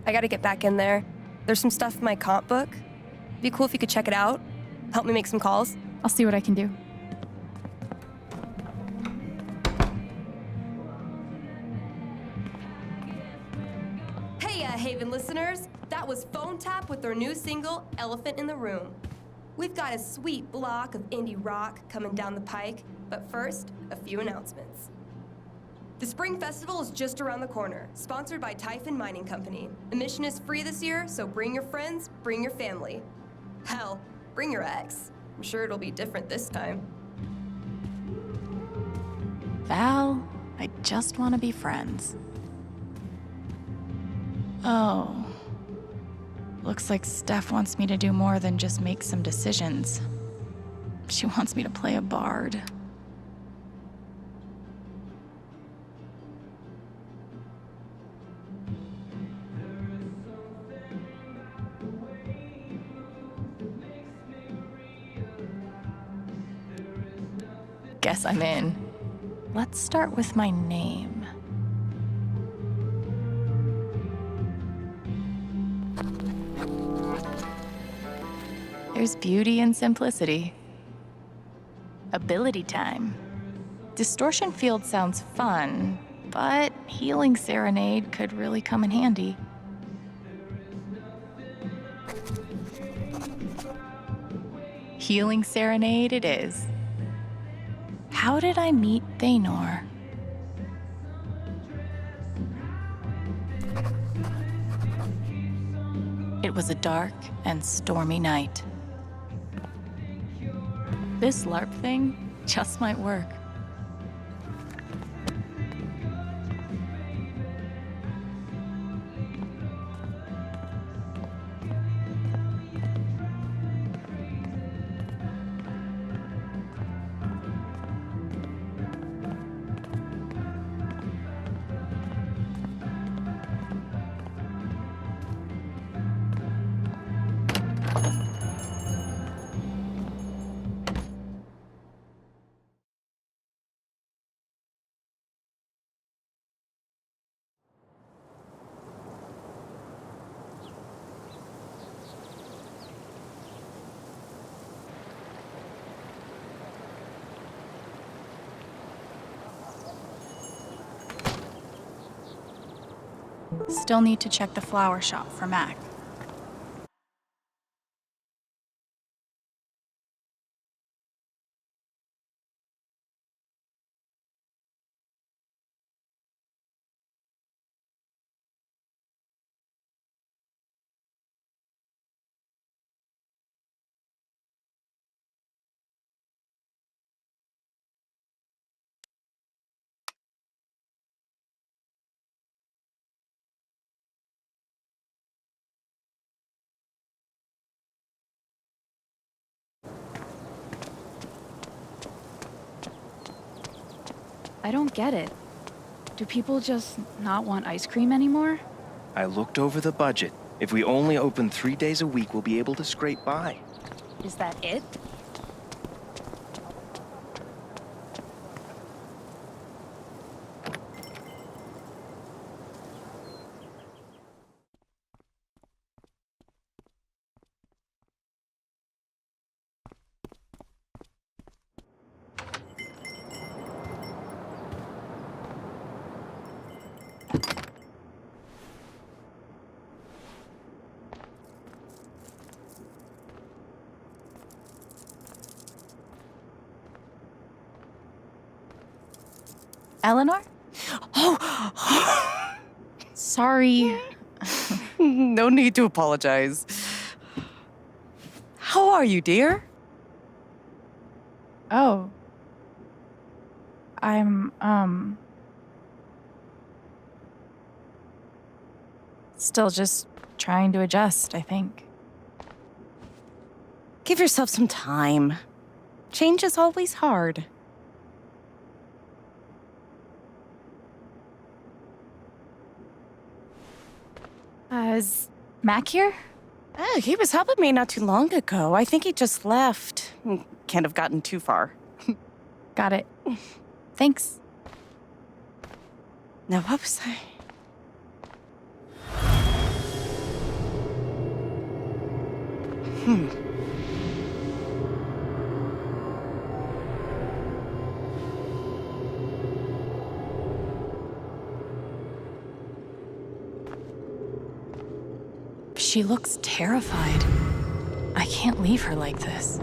I gotta get back in there. There's some stuff in my comp book. It'd be cool if you could check it out. Help me make some calls. I'll see what I can do. Hey, Haven listeners. That was Phone Tap with their new single, Elephant in the Room. We've got a sweet block of indie rock coming down the pike, but first, a few announcements. The Spring Festival is just around the corner, sponsored by Typhon Mining Company. Admission is free this year, so bring your friends, bring your family. Hell, bring your ex. I'm sure it'll be different this time. Val, I just want to be friends. Oh. Looks like Steph wants me to do more than just make some decisions. She wants me to play a bard. Guess I'm in. Let's start with my name. There's beauty in simplicity. Ability time. Distortion field sounds fun, but healing serenade could really come in handy. Healing serenade it is. How did I meet Thanor? It was a dark and stormy night. This LARP thing Just might work. Still need to check the flower shop for Mac. I don't get it. Do people just not want ice cream anymore? I looked over the budget. If we only open 3 days a week, we'll be able to scrape by. Is that it? Eleanor? Oh! Sorry. No need to apologize. How are you, dear? Oh. I'm, still just trying to adjust, I think. Give yourself some time. Change is always hard. Is Mac here? Oh, he was helping me not too long ago. I think he just left. Can't have gotten too far. Got it. Thanks. Now, what was I? She looks terrified. I can't leave her like this.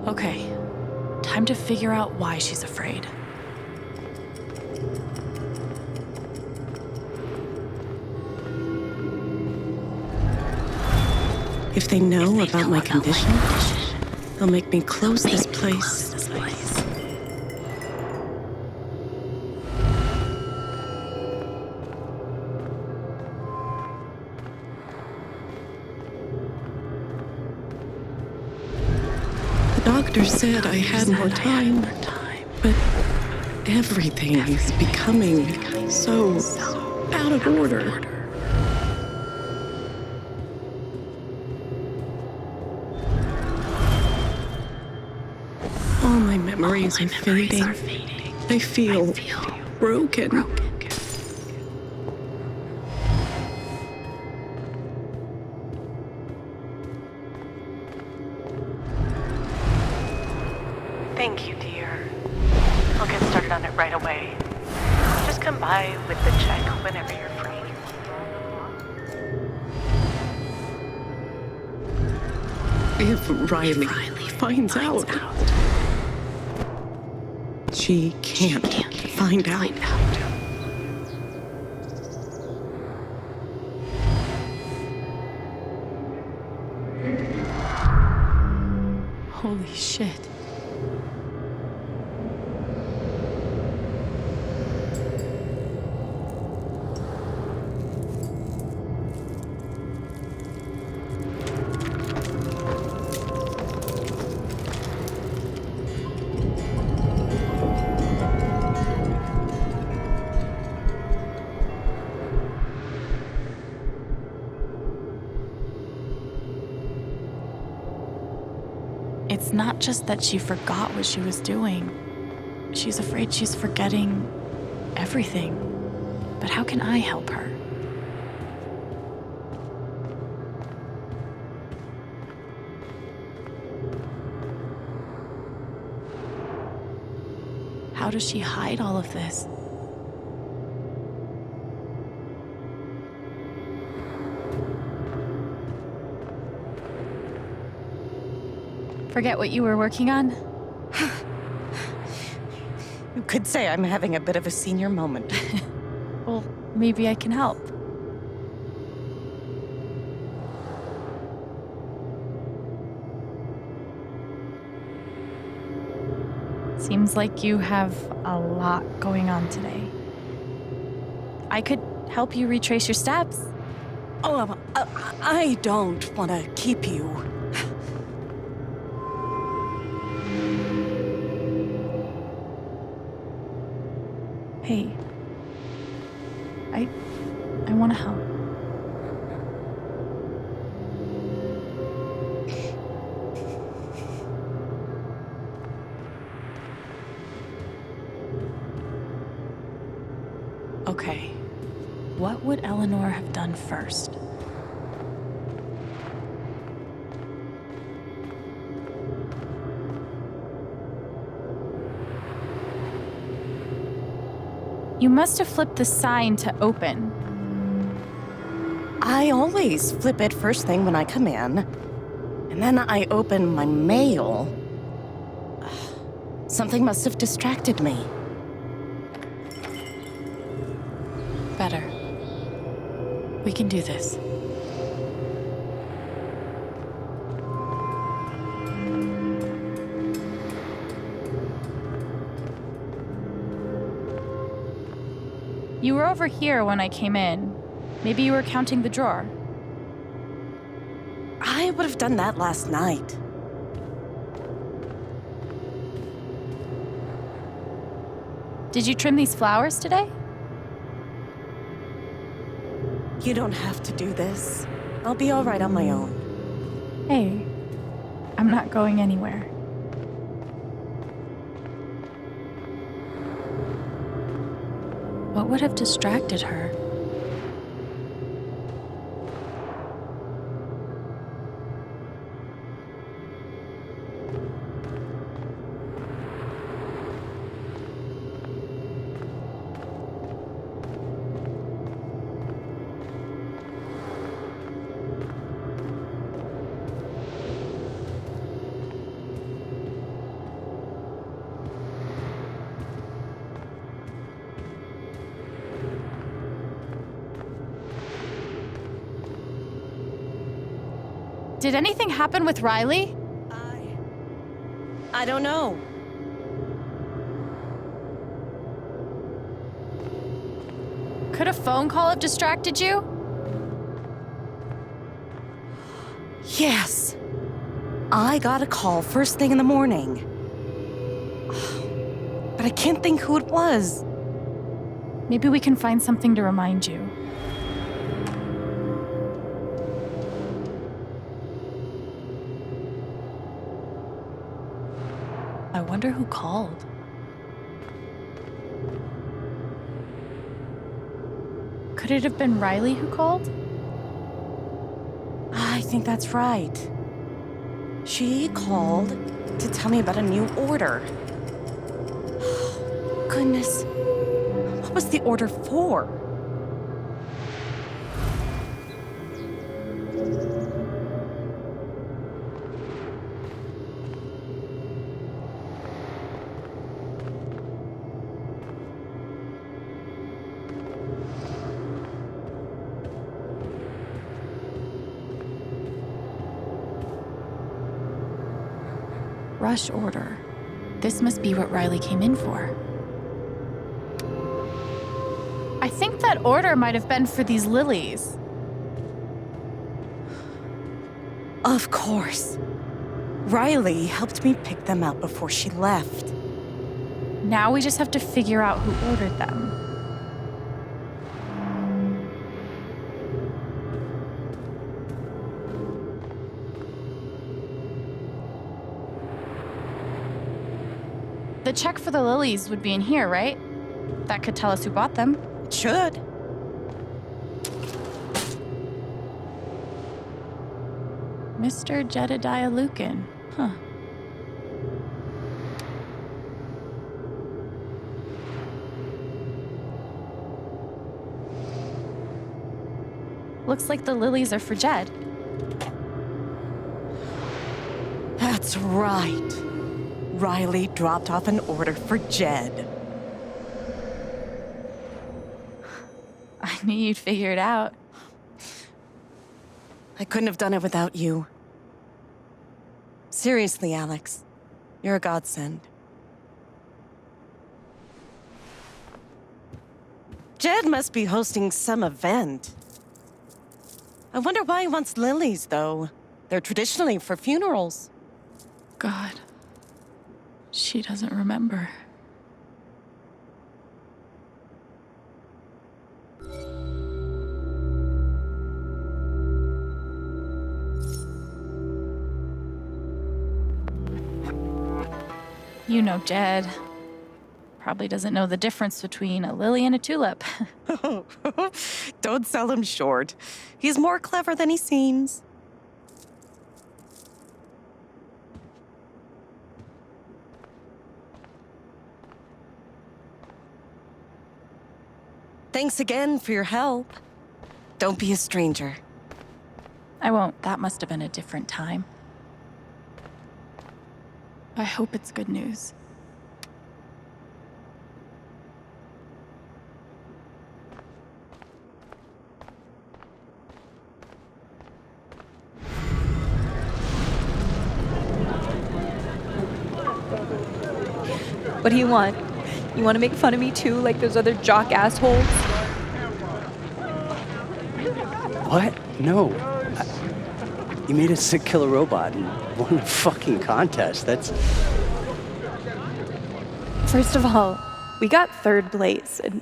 Okay, time to figure out why she's afraid. If they know about my condition, they'll make me close this place. The doctor said I had more time, but everything is becoming so out of order. All my memories are fading. I feel broken. Thank you, dear. I'll get started on it right away. Just come by with the check whenever you're free. If Riley finds out, she can't find out. Holy shit. It's not just that she forgot what she was doing. She's afraid she's forgetting everything. But how can I help her? How does she hide all of this? Forget what you were working on? You could say I'm having a bit of a senior moment. Well, maybe I can help. Seems like you have a lot going on today. I could help you retrace your steps. Oh, I don't want to keep you. Hey, I want to help. Okay, what would Eleanor have done first? You must have flipped the sign to open. I always flip it first thing when I come in, and then I open my mail. Something must have distracted me. Better. We can do this. You were over here when I came in. Maybe you were counting the drawer. I would have done that last night. Did you trim these flowers today? You don't have to do this. I'll be all right on my own. Hey, I'm not going anywhere. What would have distracted her? Did anything happen with Riley? I don't know. Could a phone call have distracted you? Yes. I got a call first thing in the morning. But I can't think who it was. Maybe we can find something to remind you. I wonder who called. Could it have been Riley who called? I think that's right. She called to tell me about a new order. Goodness. What was the order for? rush order. This must be what Riley came in for. I think that order might have been for these lilies. Of course. Riley helped me pick them out before she left. Now we just have to figure out who ordered them. The check for the lilies would be in here, right? That could tell us who bought them. It should. Mr. Jedediah Lucan. Huh. Looks like the lilies are for Jed. That's right. Riley dropped off an order for Jed. I knew you'd figure it out. I couldn't have done it without you. Seriously, Alex. You're a godsend. Jed must be hosting some event. I wonder why he wants lilies, though. They're traditionally for funerals. God. She doesn't remember. You know Jed. Probably doesn't know the difference between a lily and a tulip. Don't sell him short. He's more clever than he seems. Thanks again for your help. Don't be a stranger. I won't. That must have been a different time. I hope it's good news. What do you want? You want to make fun of me too, like those other jock assholes? What? No. You made a sick killer robot and won a fucking contest. That's... First of all, we got third place. And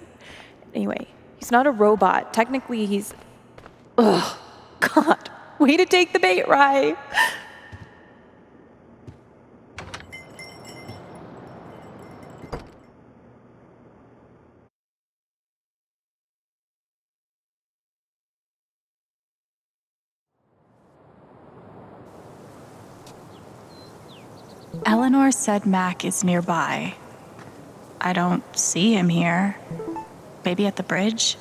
anyway, he's not a robot. Technically, he's... Ugh. God. Way to take the bait, Rye. Eleanor said Mac is nearby. I don't see him here. Maybe at the bridge?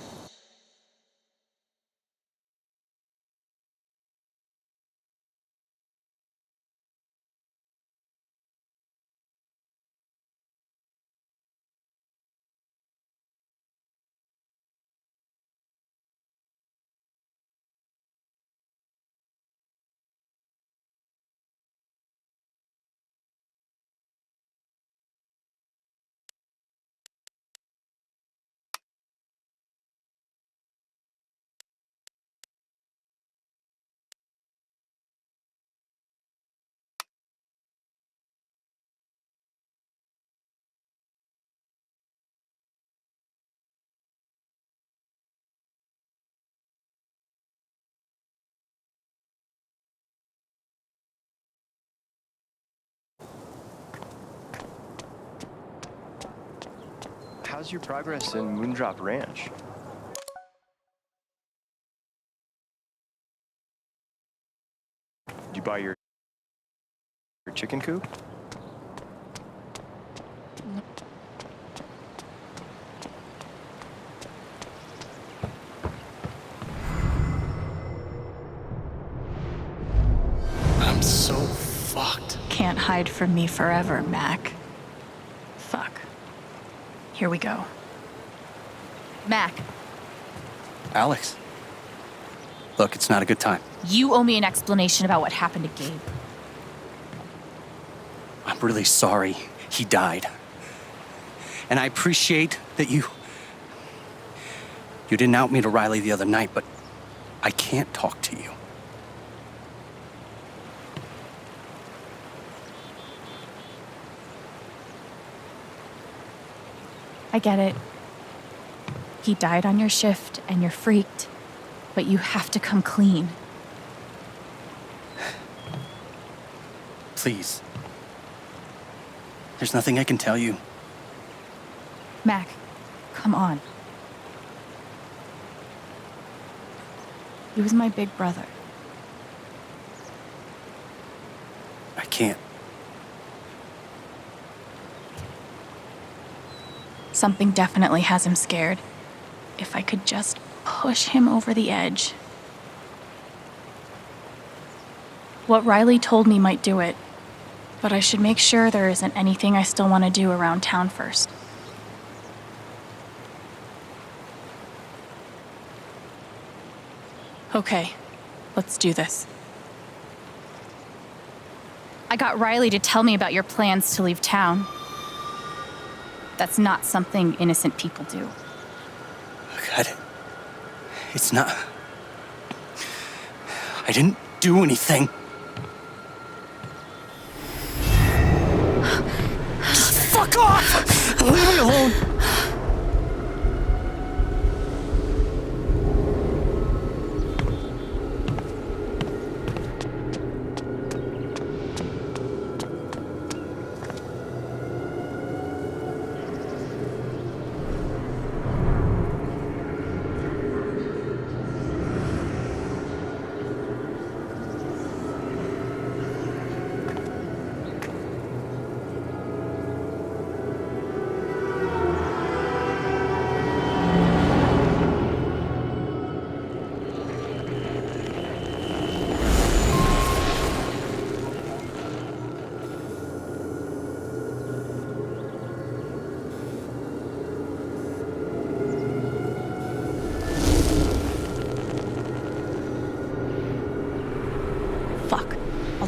How's your progress in Moondrop Ranch? Did you buy your chicken coop? I'm so fucked. Can't hide from me forever, Mac. Fuck. Here we go. Mac, Alex. Look, it's not a good time. you owe me an explanation about what happened to Gabe. I'm really sorry he died. And I appreciate that you didn't out me to Riley the other night, but I can't talk to you. I get it. He died on your shift and you're freaked, but you have to come clean. Please. There's nothing I can tell you. Mac, come on. He was my big brother. I can't. Something definitely has him scared. If I could just push him over the edge. What Riley told me might do it, but I should make sure there isn't anything I still want to do around town first. Okay, let's do this. I got Riley to tell me about your plans to leave town. That's not something innocent people do. God, it's not. I didn't do anything. Just fuck off! Leave me alone!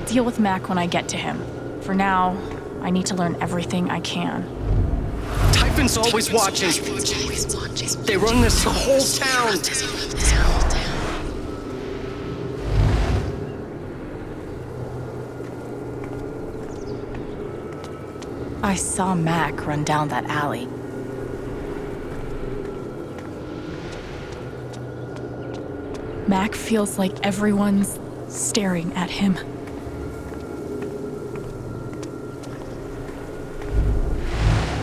Deal with Mac when I get to him. For now, I need to learn everything I can. Typhon's always watching. They run this whole town. I saw Mac run down that alley. Mac feels like everyone's staring at him.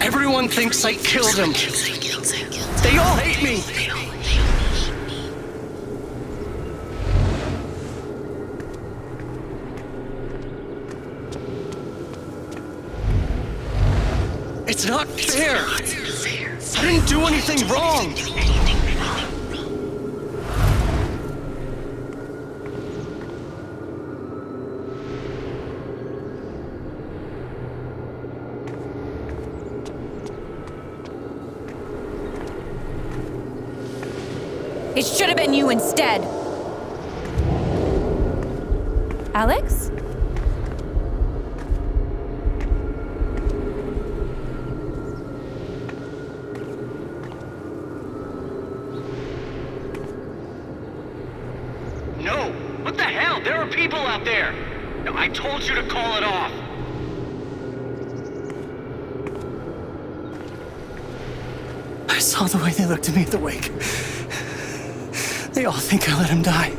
Everyone thinks I killed him. They all hate me. It's not fair. I didn't do anything wrong. It should have been you instead. Alex? No! What the hell? There are people out there! No, I told you to call it off! I saw the way they looked at me at the wake. They all think I let him die.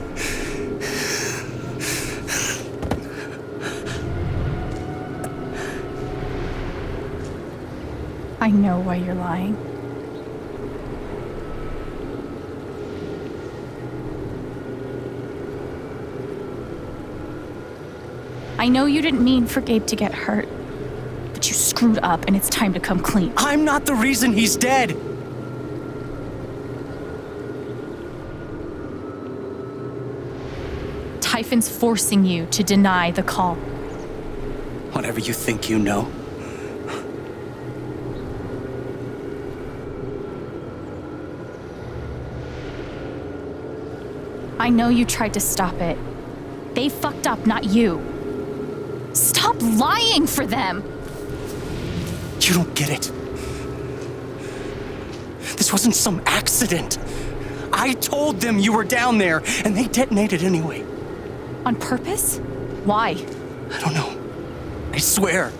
I know why you're lying. I know you didn't mean for Gabe to get hurt, but you screwed up and it's time to come clean. I'm not the reason he's dead! Typhon's forcing you to deny the call. Whatever you think you know. I know you tried to stop it. They fucked up, not you. Stop lying for them! You don't get it. This wasn't some accident. I told them you were down there, and they detonated anyway. On purpose? Why? I don't know. I swear.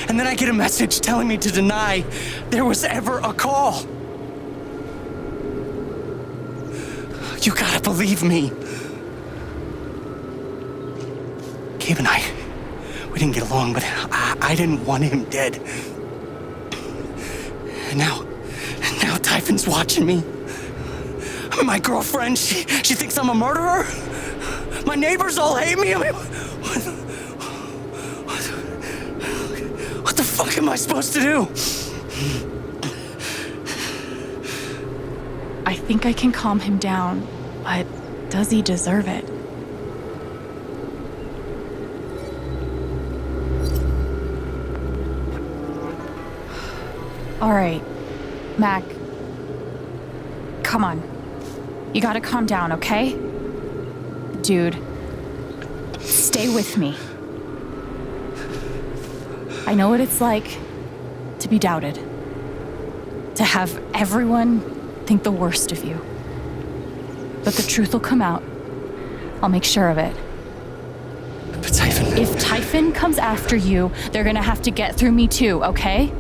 And then I get a message telling me to deny there was ever a call. You gotta believe me. Gabe and I, we didn't get along, but I didn't want him dead. And now Typhon's watching me. My girlfriend, she thinks I'm a murderer. My neighbors all hate me. I mean, what the fuck am I supposed to do? I think I can calm him down, but does he deserve it? All right, Mac. Come on. You gotta calm down, okay? Dude, stay with me. I know what it's like to be doubted. To have everyone think the worst of you. But the truth will come out. I'll make sure of it. But Typhon... If Typhon comes after you, they're gonna have to get through me too, okay?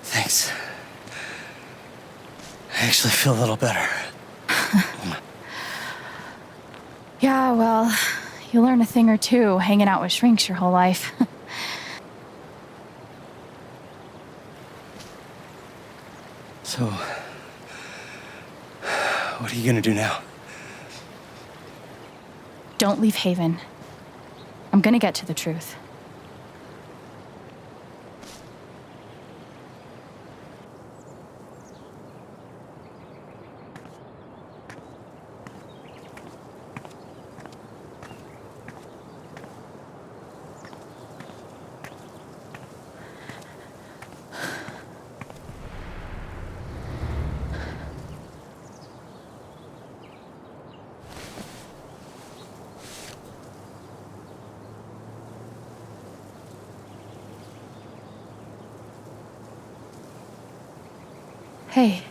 Thanks. I actually feel a little better. Yeah, well, you learn a thing or two hanging out with shrinks your whole life. So, what are you gonna do now? Don't leave Haven. I'm gonna get to the truth. Hey.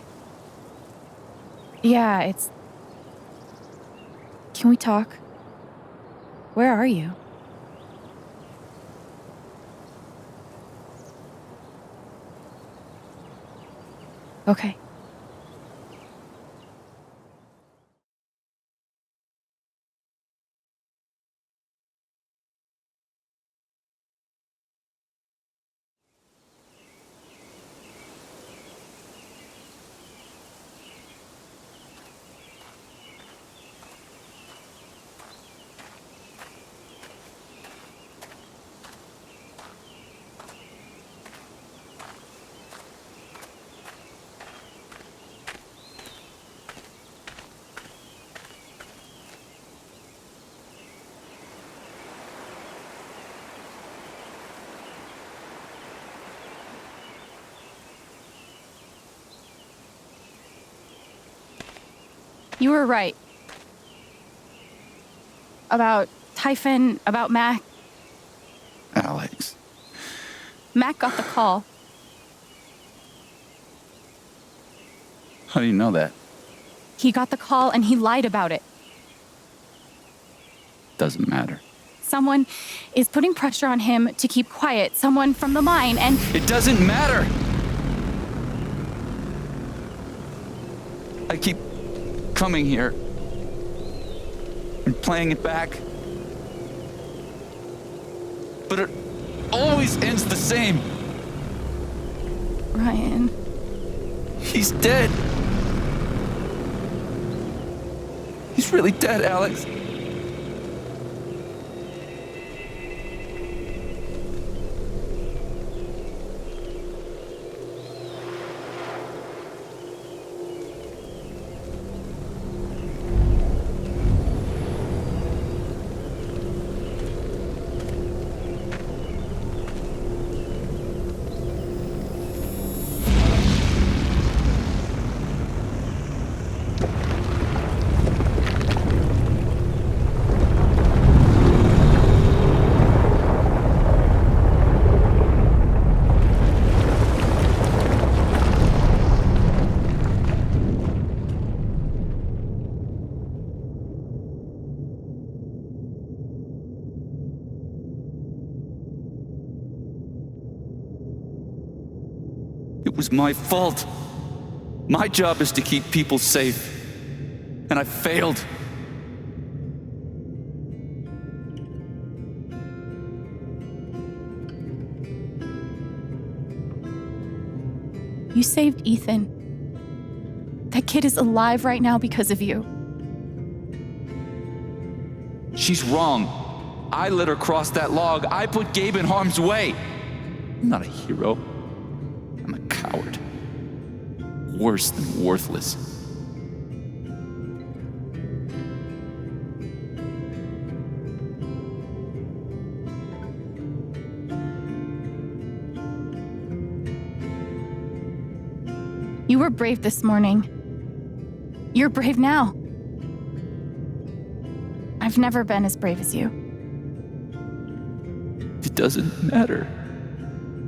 Yeah, it's... Can we talk? Where are you? Okay. You were right. About Typhon, about Mac. Alex. Mac got the call. How do you know that? He got the call and he lied about it. Doesn't matter. Someone is putting pressure on him to keep quiet. Someone from the mine and... It doesn't matter! I keep coming here and playing it back. But it always ends the same. Ryan. He's dead. He's really dead, Alex. It was my fault. My job is to keep people safe. And I failed. You saved Ethan. That kid is alive right now because of you. She's wrong. I let her cross that log. I put Gabe in harm's way. I'm not a hero. I'm a coward. Worse than worthless. You were brave this morning. You're brave now. I've never been as brave as you. It doesn't matter.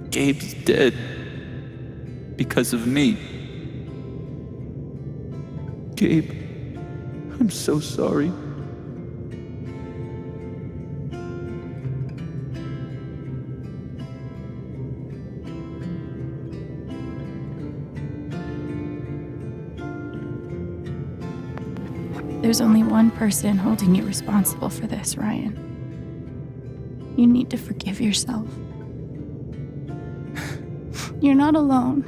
Gabe's dead. Because of me. Gabe, I'm so sorry. There's only one person holding you responsible for this, Ryan. You need to forgive yourself. You're not alone.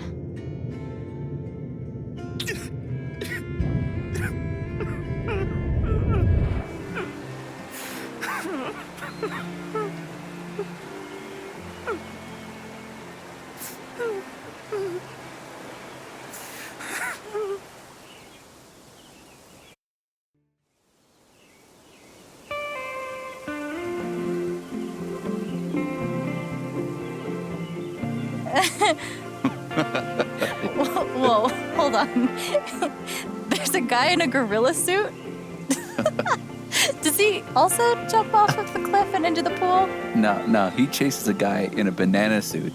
Whoa, hold on. There's a guy in a gorilla suit? Does he also jump off of the cliff and into the pool? No, he chases a guy in a banana suit.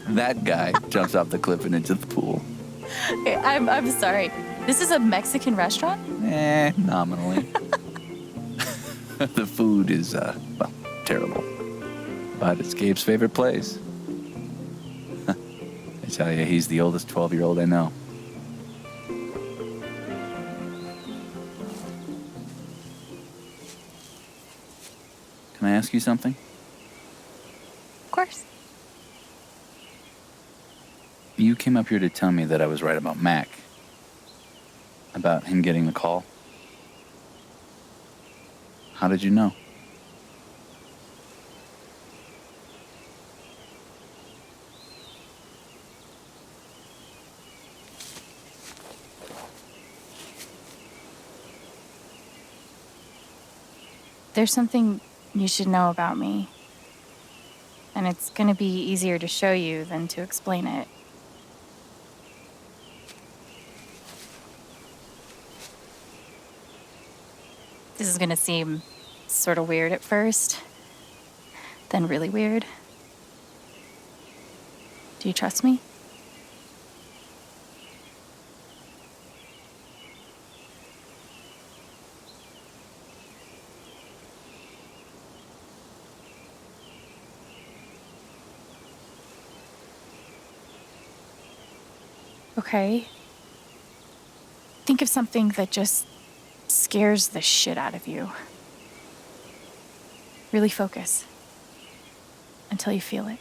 That guy jumps off the cliff and into the pool. Okay, I'm sorry. This is a Mexican restaurant? Nominally. The food is, terrible. But it's Gabe's favorite place. I tell you, he's the oldest 12-year-old I know. Can I ask you something? Of course. You came up here to tell me that I was right about Mac. About him getting the call. How did you know? There's something you should know about me. And it's gonna be easier to show you than to explain it. This is gonna seem sort of weird at first, then really weird. Do you trust me? Okay. Think of something that just scares the shit out of you. Really focus until you feel it.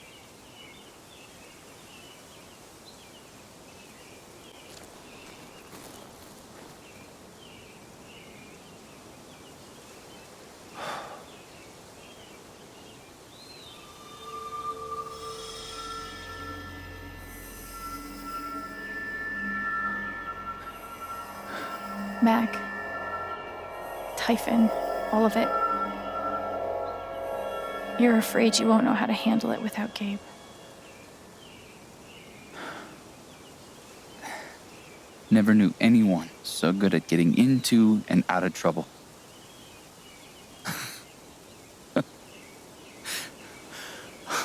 Mac, Typhon, all of it. You're afraid you won't know how to handle it without Gabe. Never knew anyone so good at getting into and out of trouble.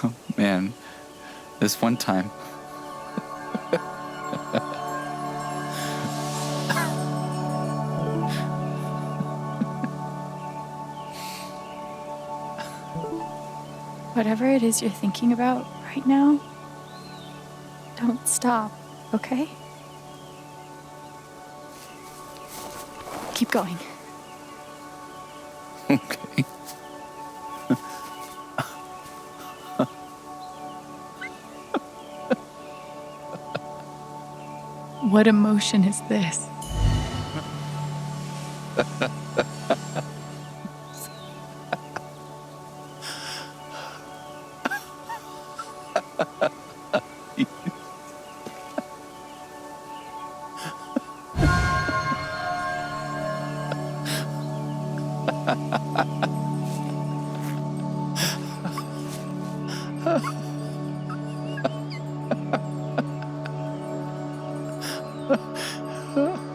Oh, man, this one time. Whatever it is you're thinking about right now, Don't stop, okay? Keep going. Okay. What emotion is this?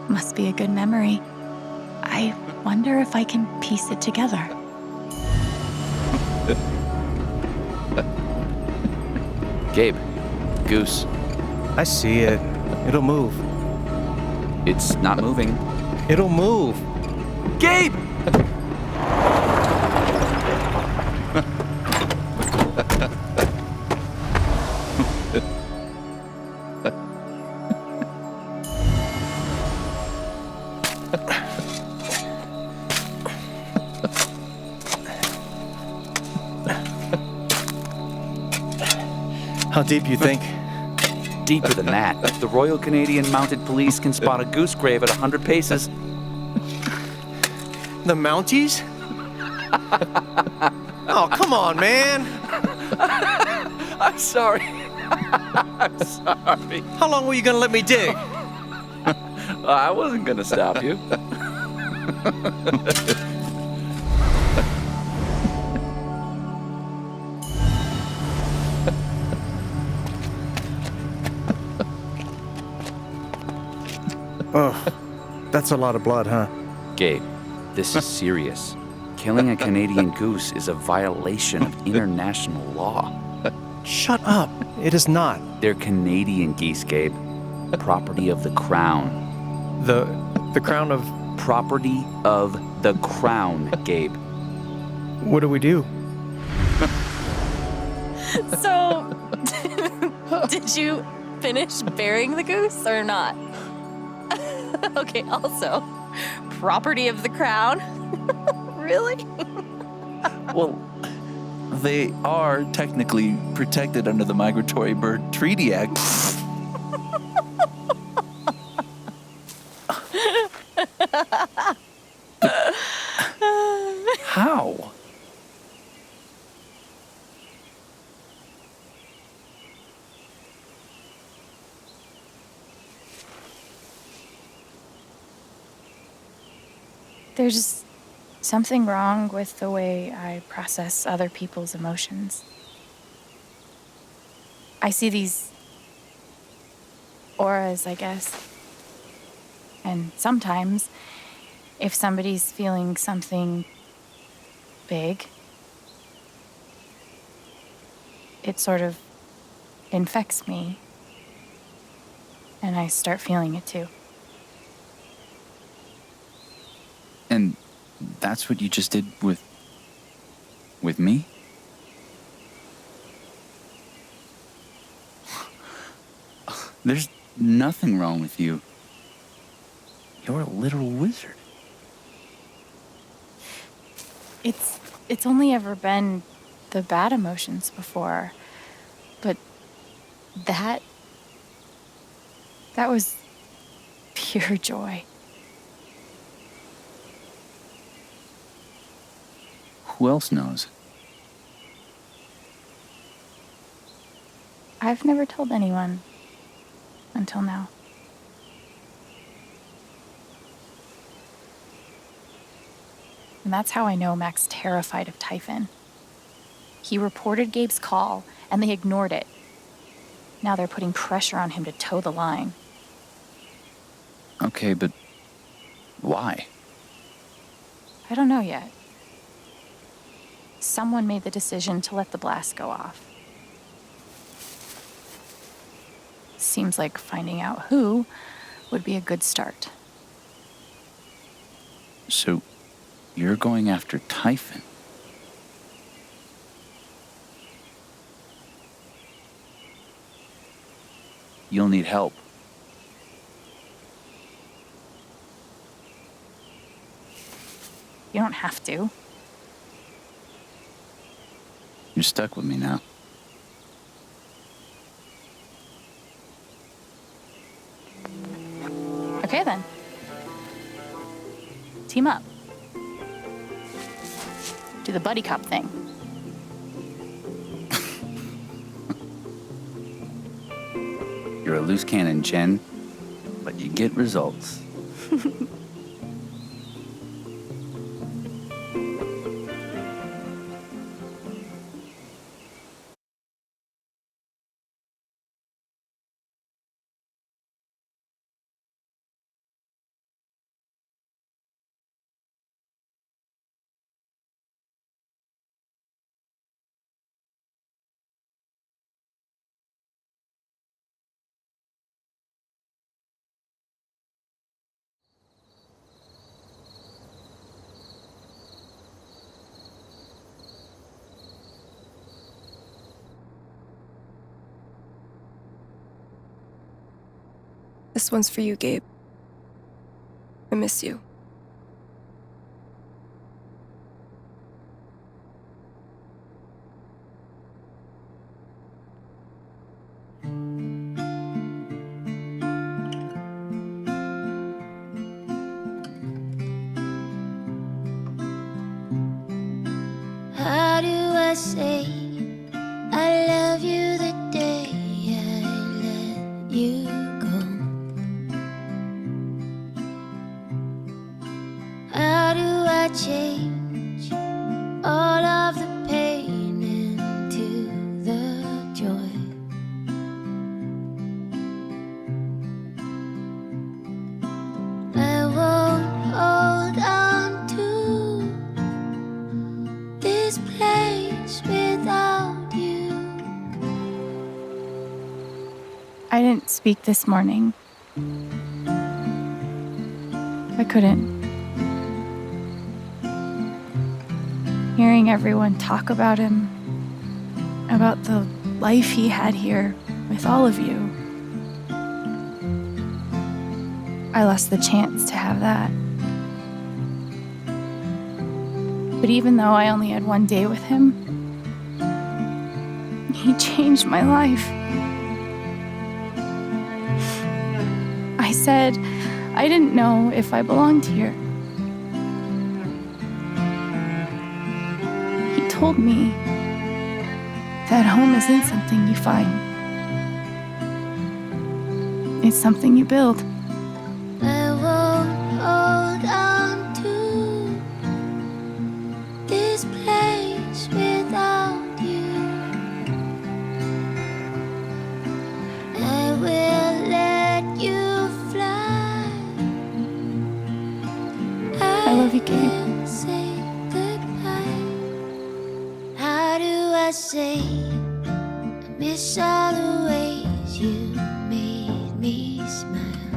Must be a good memory. I wonder if I can piece it together. Gabe, Goose. I see it. It'll move. It's not moving. It'll move. Gabe! How deep you think? Deeper than that. The Royal Canadian Mounted Police can spot a goose grave at 100 paces. The Mounties? Oh, come on, man. I'm sorry. I'm sorry. How long were you gonna let me dig? I wasn't gonna stop you. Oh, that's a lot of blood, huh? Gabe, this is serious. Killing a Canadian goose is a violation of international law. Shut up. It is not. They're Canadian geese, Gabe. Property of the Crown. The crown of... Property of the Crown, Gabe. What do we do? So, did you finish burying the goose or not? Okay, also, property of the crown? Really? Well, they are technically protected under the Migratory Bird Treaty Act. How? There's something wrong with the way I process other people's emotions. I see these auras, I guess. And sometimes, if somebody's feeling something big, it sort of infects me. And I start feeling it too. And that's what you just did with me? There's nothing wrong with you. You're a literal wizard. It's only ever been the bad emotions before. But that was pure joy. Who else knows? I've never told anyone until now. And that's how I know Mac's terrified of Typhon. He reported Gabe's call, and they ignored it. Now they're putting pressure on him to toe the line. Okay, but why? I don't know yet. Someone made the decision to let the blast go off. Seems like finding out who would be a good start. So, you're going after Typhon? you'll need help. You don't have to. You're stuck with me now. Okay then. Team up. Do the buddy cop thing. You're a loose cannon, Jen, but you get results. This one's for you, Gabe. I miss you. How do I say I love you the day I let you go? How do I change all of the pain into the joy? I won't hold on to this place without you. I didn't speak this morning. I couldn't. Hearing everyone talk about him, about the life he had here with all of you, I lost the chance to have that. But even though I only had one day with him, he changed my life. I said I didn't know if I belonged here. He told me that home isn't something you find. It's something you build. I won't hold on to this place without you. I will let you fly. I love you, Gabe. will say goodbye. How do I say I miss all the ways you made me smile?